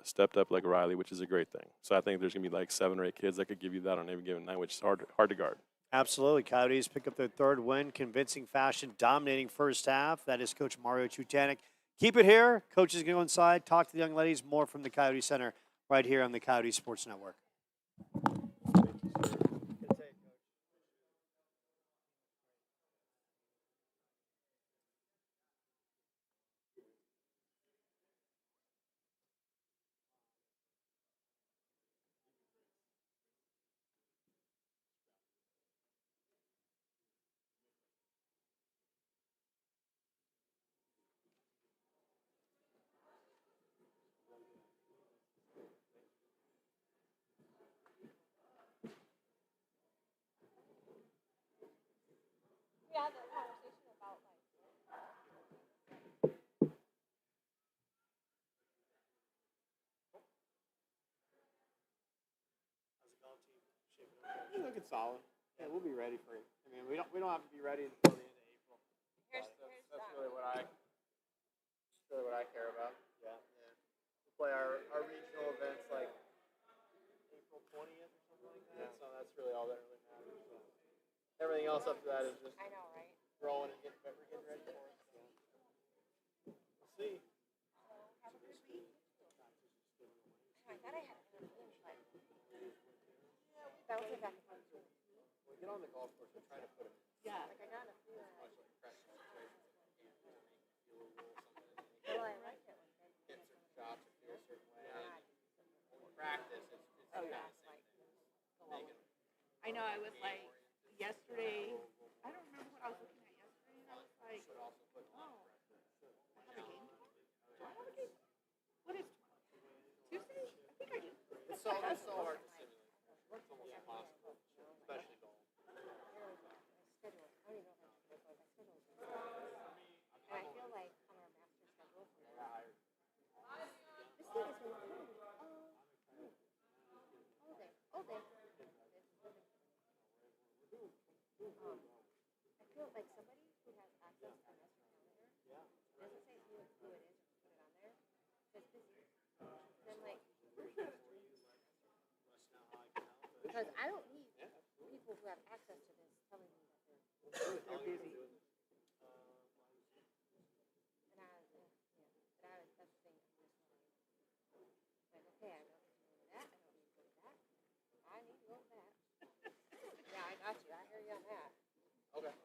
stepped up like Riley, which is a great thing. So I think there's going to be like 7 or 8 kids that could give you that on every given night, which is hard to guard. Absolutely. Coyotes pick up their 3rd win, convincing fashion, dominating first half. That is Coach Mario Chutanek. Keep it here. Coach is going to go inside, talk to the young ladies. More from the Coyote Center right here on the Coyote Sports Network. Thank you, sir. had that conversation about like. He's looking solid. Yeah, we'll be ready for it. I mean, we don't have to be ready until the end of April. Here's That's really what I care about. Yeah. We play our regional events like April 20th or something like that. So that's really all that really matters. So everything else up to that is just I know, right? growing and getting ready for it. So. We'll see. Have a good week. I thought I had a good week, but bouncing back and forth. When we get on the golf course, we're trying to put it Yeah. Like I got a feeling. much like pressure situations as I can to make me feel a little something. Well, I like it when they Hit certain shots or feel a certain way. God. When we practice, it's Oh, kind yeah. of the same thing. Making I know I was like yesterday, I don't remember what I was looking at yesterday, and I was like, but also put a lot of pressure. I have a game tomorrow? Do I have a game? What is tomorrow? Tuesday? I think I do. It's so hard to simulate. It's almost impossible, especially golf. Schedule. I don't even know if I should go. My schedule is and I feel like on our master schedule from this thing is when we're all day. I feel like somebody who has access to the master calendar doesn't say who it is or put it on there. Says busy. And I'm like, because I don't need people who have access to this telling me that they're busy. and that's the thing. Like, okay, I don't need to go to that. I don't need to go to that. I need to go to that. Yeah, I got you. I hear you on that. Okay. I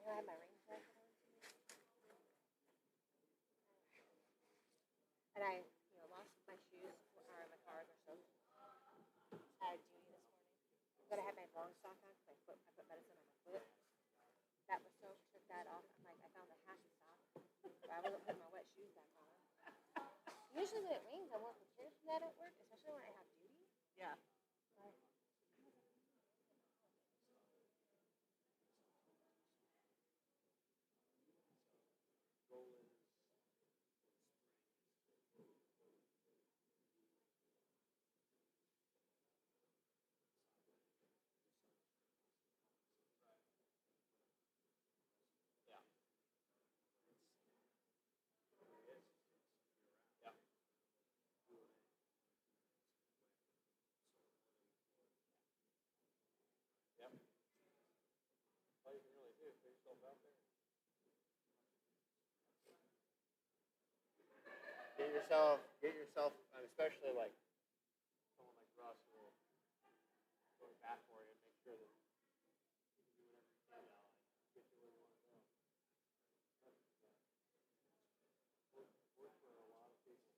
know I have my rain jacket on too. And I, lost my shoes or my car. They're soaked. I had duty this morning. But I had my long sock on because I put medicine on my foot. That was soaked. Took that off. I'm like, I found a hacky sock. But I wasn't putting my wet shoes back on. Usually when it rains, I won't prepare for that at work, especially when I have duty. Yeah. But All you can really do is put yourself out there. Get yourself, especially like someone like Russ who will go back for you and make sure that you can do whatever you can to get you where you want to go. Work for a lot of people.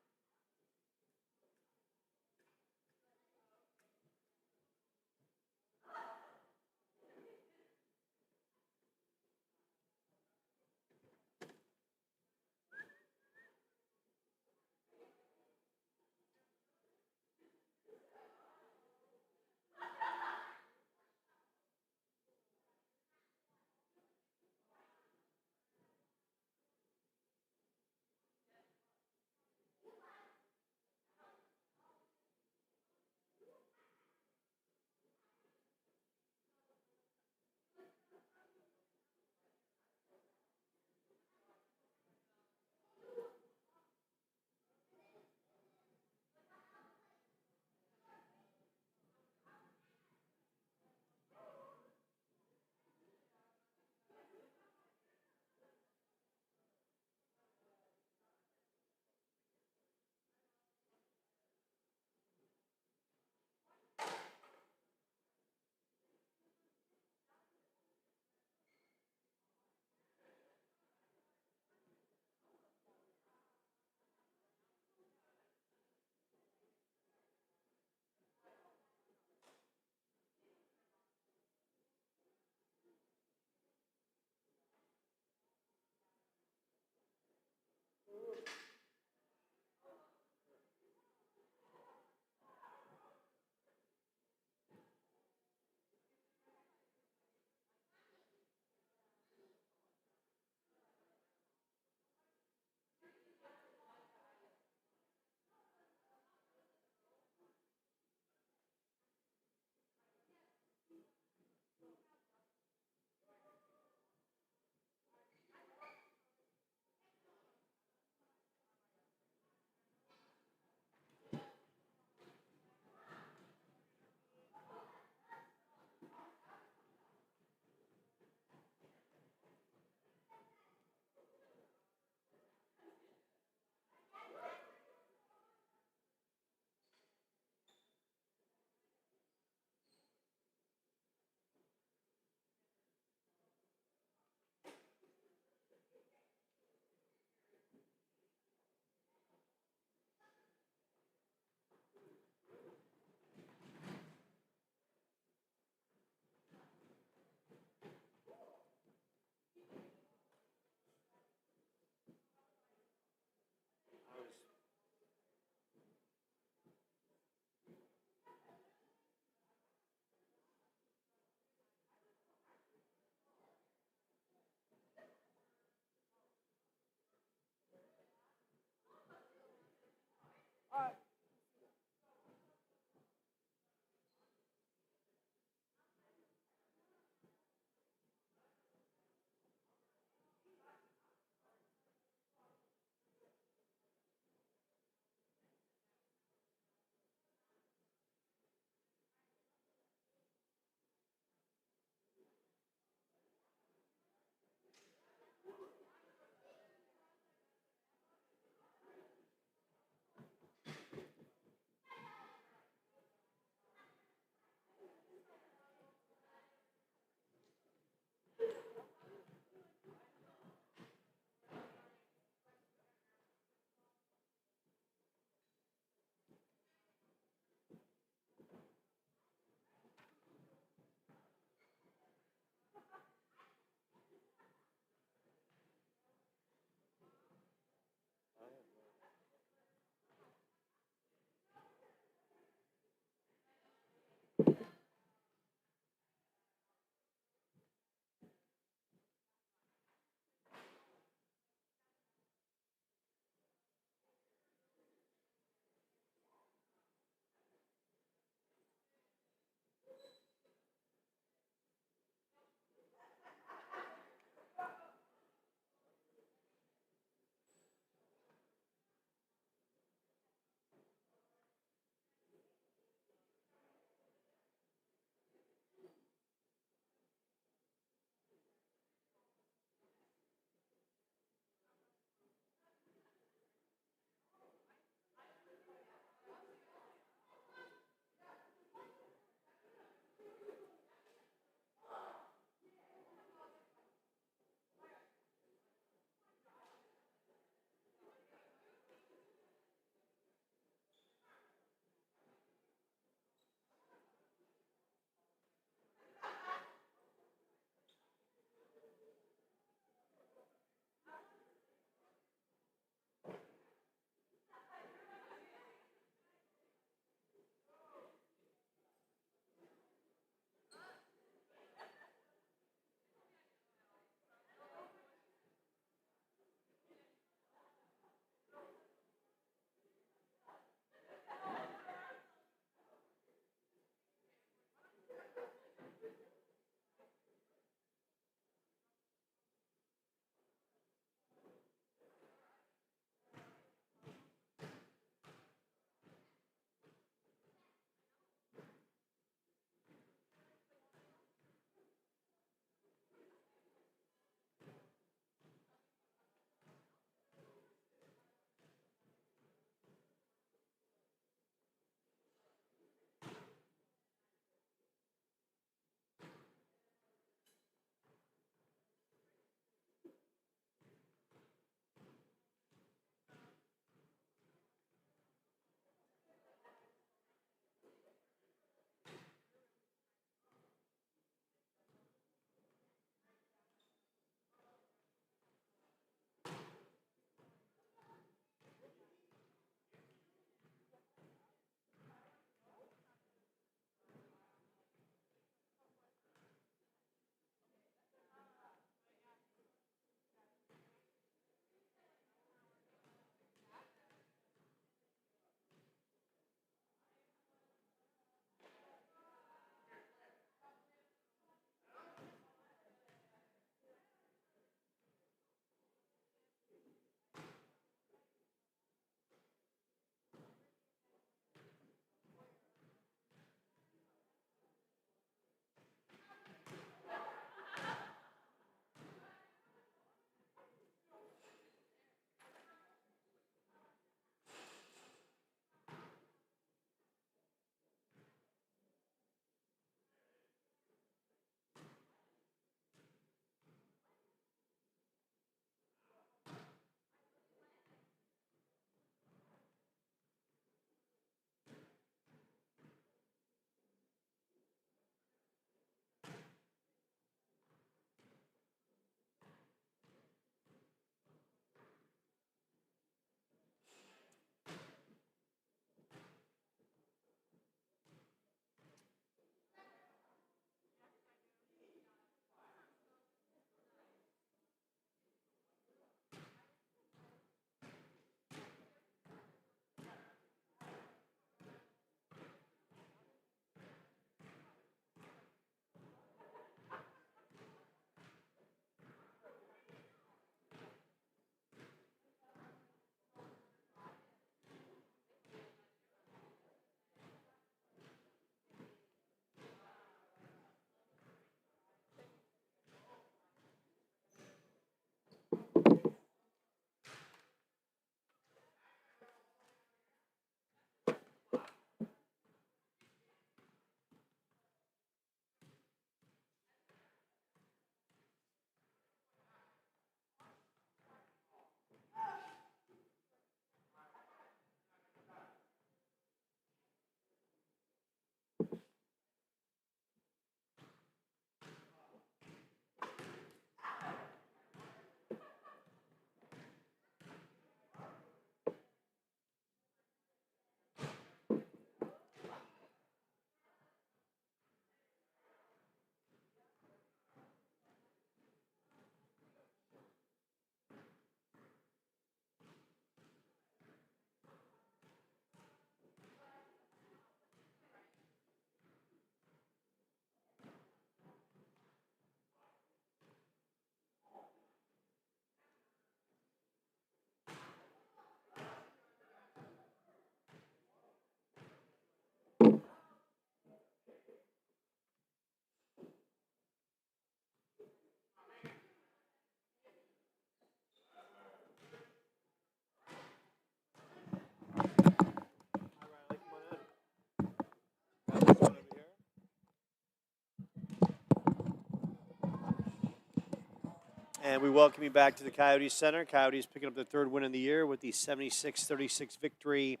And we welcome you back to the Coyotes Center. Coyotes picking up their third win of the year with the 76-36 victory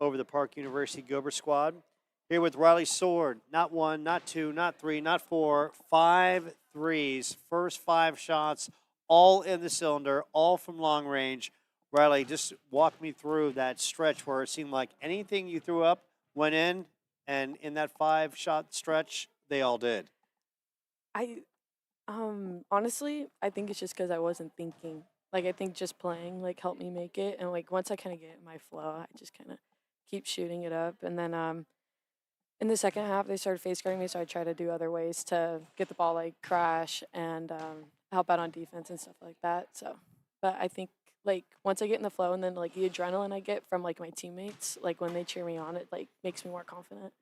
over the Park University Gilbert squad. Here with Riley Sword, not one, not two, not three, not four, 5 threes. First 5 shots, all in the cylinder, all from long range. Riley, just walk me through that stretch where it seemed like anything you threw up went in, and in that 5-shot stretch, they all did. Honestly, I think it's just because I wasn't thinking. Like, I think just playing, like, helped me make it. And, like, once I kind of get in my flow, I just kind of keep shooting it up. And then in the second half, they started face guarding me, so I tried to do other ways to get the ball, like, crash and help out on defense and stuff like that. So, but I think, like, once I get in the flow and then, like, the adrenaline I get from, like, my teammates, like, when they cheer me on, it, like, makes me more confident.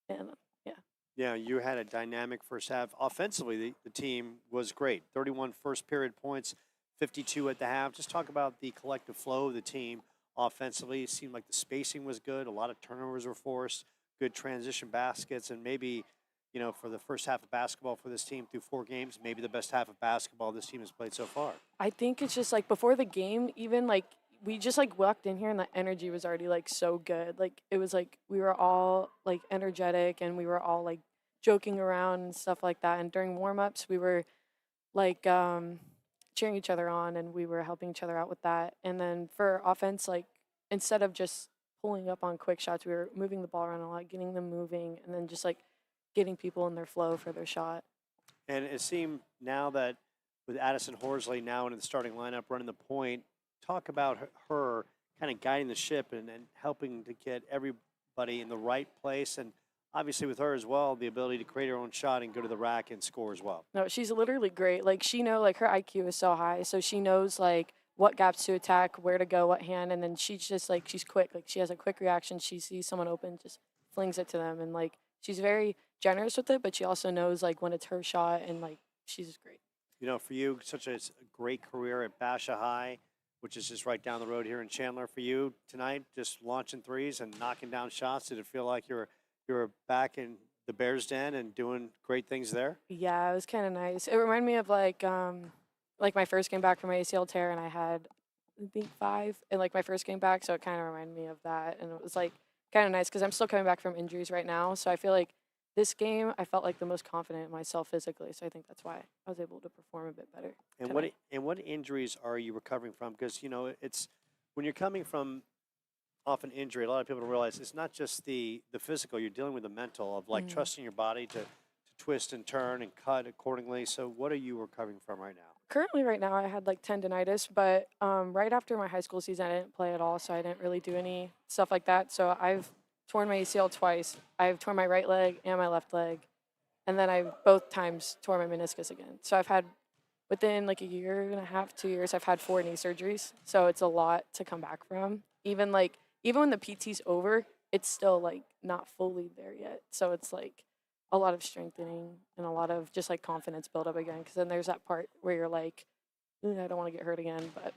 And, yeah. Yeah, you had a dynamic first half. Offensively, the team was great. 31 first period points, 52 at the half. Just talk about the collective flow of the team offensively. It seemed like the spacing was good. A lot of turnovers were forced, good transition baskets, and maybe, you know, for the first half of basketball for this team through 4 games, maybe the best half of basketball this team has played so far. I think it's just like before the game, even like we just like walked in here and the energy was already like so good. Like it was like we were all like energetic and we were all like joking around and stuff like that. And during warm ups, we were like cheering each other on and we were helping each other out with that. And then for offense, like instead of just pulling up on quick shots, we were moving the ball around a lot, getting them moving, and then just like getting people in their flow for their shot. And it seemed now that with Addison Horsley now in the starting lineup running the point, talk about her kind of guiding the ship and helping to get everybody in the right place. And obviously with her as well, the ability to create her own shot and go to the rack and score as well. No, she's literally great. Like like her IQ is so high, so she knows like what gaps to attack, where to go, what hand, and then she's just like she's quick. Like she has a quick reaction. She sees someone open, just flings it to them, and like she's very generous with it, but she also knows like when it's her shot, and like she's just great. You know, for you, such a great career at Basha High, which is just right down the road here in Chandler. For you tonight, just launching threes and knocking down shots. Did it feel like you're back in the Bears Den and doing great things there? Yeah, it was kind of nice. It reminded me of like my first game back from my ACL tear, and I had I think 5 in like my first game back, so it kind of reminded me of that, and it was like kind of nice because I'm still coming back from injuries right now, so I feel like this game I felt like the most confident in myself physically, so I think that's why I was able to perform a bit better. And tonight. what injuries are you recovering from? Because you know it's when you're coming from off an injury, a lot of people don't realize it's not just the physical. You're dealing with the mental of like trusting your body to twist and turn and cut accordingly. So what are you recovering from right now? Currently, right now, I had like tendonitis, but right after my high school season, I didn't play at all, so I didn't really do any stuff like that. So I've torn my ACL twice. I've torn my right leg and my left leg, and then I both times tore my meniscus again. So I've had within like a year and a half, 2 years, I've had 4 knee surgeries. So it's a lot to come back from. Even when the PT's over, it's still like not fully there yet. So it's like a lot of strengthening and a lot of just like confidence build up again. Because then there's that part where you're like, I don't want to get hurt again. But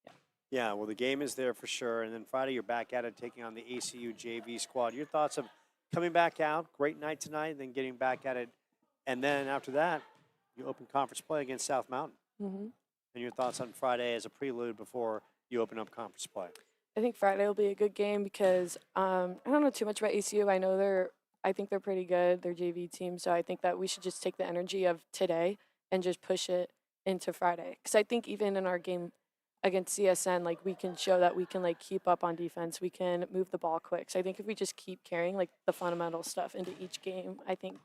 yeah. Yeah, well, the game is there for sure. And then Friday, you're back at it, taking on the ACU JV squad. Your thoughts of coming back out, great night tonight, and then getting back at it. And then after that, you open conference play against South Mountain. Mm-hmm. And your thoughts on Friday as a prelude before you open up conference play? I think Friday will be a good game because I don't know too much about ACU. I think they're pretty good. They're JV team, so I think that we should just take the energy of today and just push it into Friday. Because I think even in our game against CSN, like we can show that we can like keep up on defense. We can move the ball quick. So I think if we just keep carrying like the fundamental stuff into each game, I think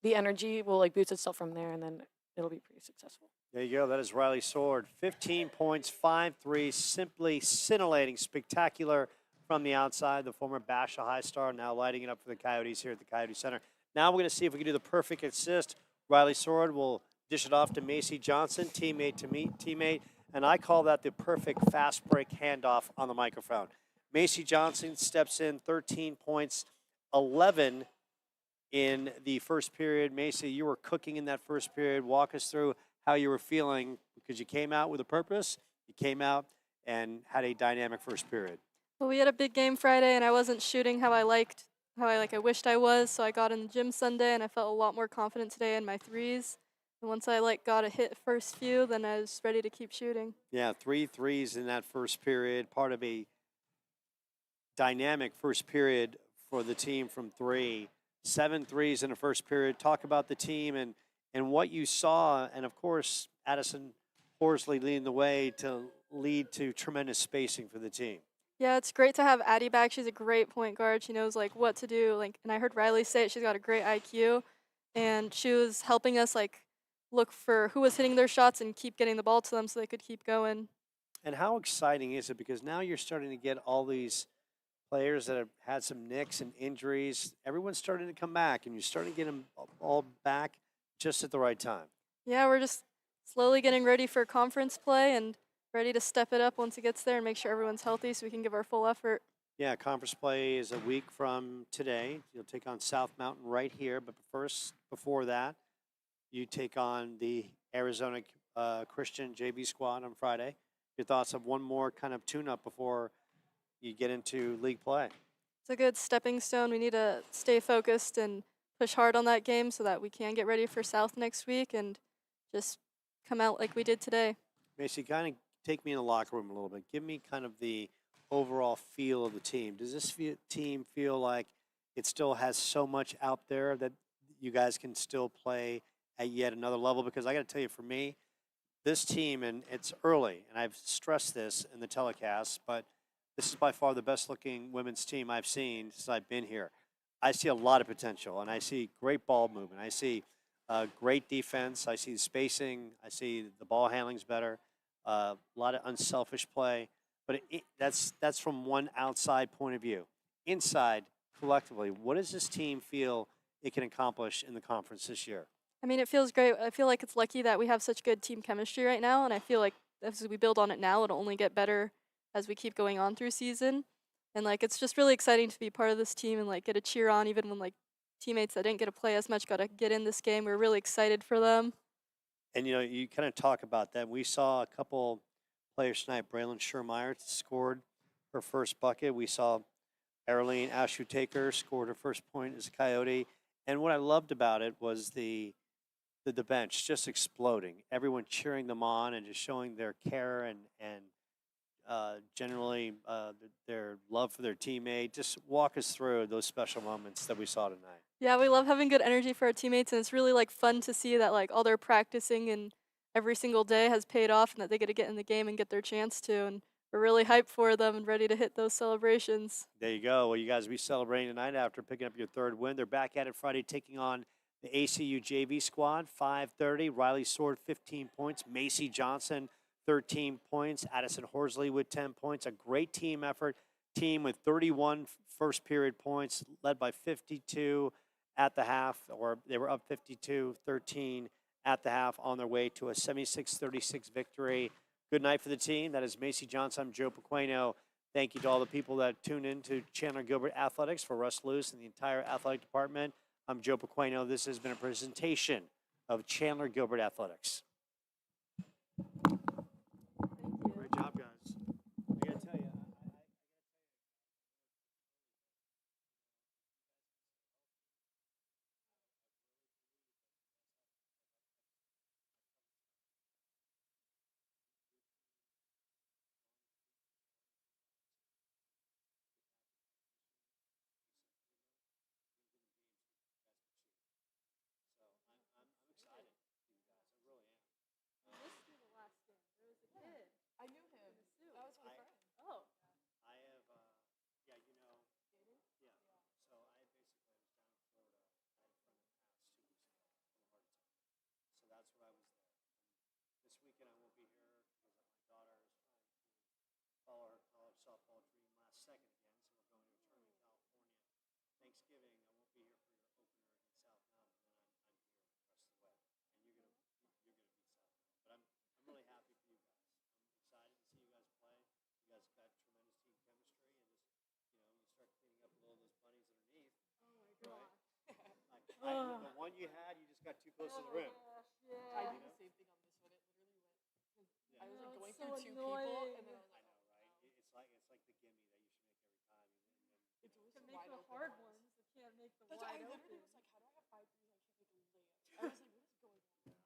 the energy will like boost itself from there, and then it'll be pretty successful. There you go. That is Riley Sword. 15 points, 5 threes, simply scintillating, spectacular from the outside. The former Basha High star now lighting it up for the Coyotes here at the Coyote Center. Now we're going to see if we can do the perfect assist. Riley Sword will dish it off to Macy Johnson, teammate to teammate, and I call that the perfect fast break handoff on the microphone. Macy Johnson steps in, 13 points, 11 in the first period. Macy, you were cooking in that first period. Walk us through how you were feeling because you came out with a purpose. You came out and had a dynamic first period. Well, we had a big game Friday, and I wasn't shooting how I wished I was. So I got in the gym Sunday, and I felt a lot more confident today in my threes. And once I got a hit first few, then I was ready to keep shooting. Yeah, 3 threes in that first period, part of a dynamic first period for the team from 3. 7 threes in the first period. Talk about the team and what you saw, and of course, Addison Horsley leading the way to lead to tremendous spacing for the team. Yeah, it's great to have Addie back. She's a great point guard. She knows what to do. And I heard Riley say it. She's got a great IQ, and she was helping us look for who was hitting their shots and keep getting the ball to them so they could keep going. And how exciting is it? Because now you're starting to get all these players that have had some nicks and injuries. Everyone's starting to come back, and you're starting to get them all back just at the right time. Yeah, we're just slowly getting ready for conference play and ready to step it up once it gets there and make sure everyone's healthy so we can give our full effort. Yeah, conference play is a week from today. You'll take on South Mountain right here, but first, before that, you take on the Arizona Christian JV squad on Friday. Your thoughts of one more kind of tune-up before you get into league play? It's a good stepping stone. We need to stay focused and push hard on that game so that we can get ready for South next week and just come out like we did today. Macy, kind of take me in the locker room a little bit. Give me kind of the overall feel of the team. Does this team feel like it still has so much out there that you guys can still play at yet another level? Because I got to tell you, for me, this team, and it's early, and I've stressed this in the telecast, but this is by far the best-looking women's team I've seen since I've been here. I see a lot of potential, and I see great ball movement. I see great defense. I see the spacing. I see the ball handling's better. A lot of unselfish play. But that's from one outside point of view. Inside, collectively, what does this team feel it can accomplish in the conference this year? I mean, it feels great. I feel like it's lucky that we have such good team chemistry right now, and I feel like as we build on it now, it'll only get better as we keep going on through season. And it's just really exciting to be part of this team and get a cheer on, even when teammates that didn't get to play as much got to get in this game. We're really excited for them. And you kind of talk about that. We saw a couple players tonight. Braylon Schermeyer scored her first bucket. We saw Arlene Ashu-Taker scored her first point as a Coyote. And what I loved about it was the bench just exploding. Everyone cheering them on and just showing their care and generally their love for their teammate. Just walk us through those special moments that we saw tonight. Yeah, we love having good energy for our teammates, and it's really fun to see that all their practicing and every single day has paid off, and that they get in the game and get their chance to. And we're really hyped for them and ready to hit those celebrations. There you go. Well, you guys will be celebrating tonight after picking up your third win. They're back at it Friday, taking on the ACU JV squad. 5:30. Riley Sword, 15 points. Macy Johnson, 13 points. Addison Horsley with 10 points. A great team effort. Team with 31 first period points, led by 52 at the half, or they were up 52-13 at the half, on their way to a 76-36 victory. Good night for the team. That is Macy Johnson. I'm Joe Pequeno. Thank you to all the people that tune in to Chandler-Gilbert Athletics. For Russ Luce and the entire athletic department, I'm Joe Pequeno. This has been a presentation of Chandler-Gilbert Athletics. Great job, guys. I gotta tell you, I knew him. That was my friend. Oh. I have, yeah, you know, yeah. So I basically was down in Florida. I had a friend that passed 2 weeks ago from a heart attack. So that's what I was there. And this weekend I won't be here because my daughter is trying to follow her college softball dream last second again. So we're going to a tournament in California. Thanksgiving, I won't be here for your opener against South Mountain, and then I'm here the rest of the way. And you're gonna beat South Mountain. But I'm really happy for you guys. I'm excited to see you guys play. You guys got tremendous team chemistry, and just you start cleaning up a little of those bunnies underneath. Oh my god. Right? The one you had, you just got too close to the rim. I did the same thing on this one. It literally went. Yeah. I was No, going it's so through 2 annoying. people, and then I was I like, know, right? It's like the gimme that you should make every time. And then, it's To just make wide the open hard ones. ones, you can't make the That's what I wide literally open.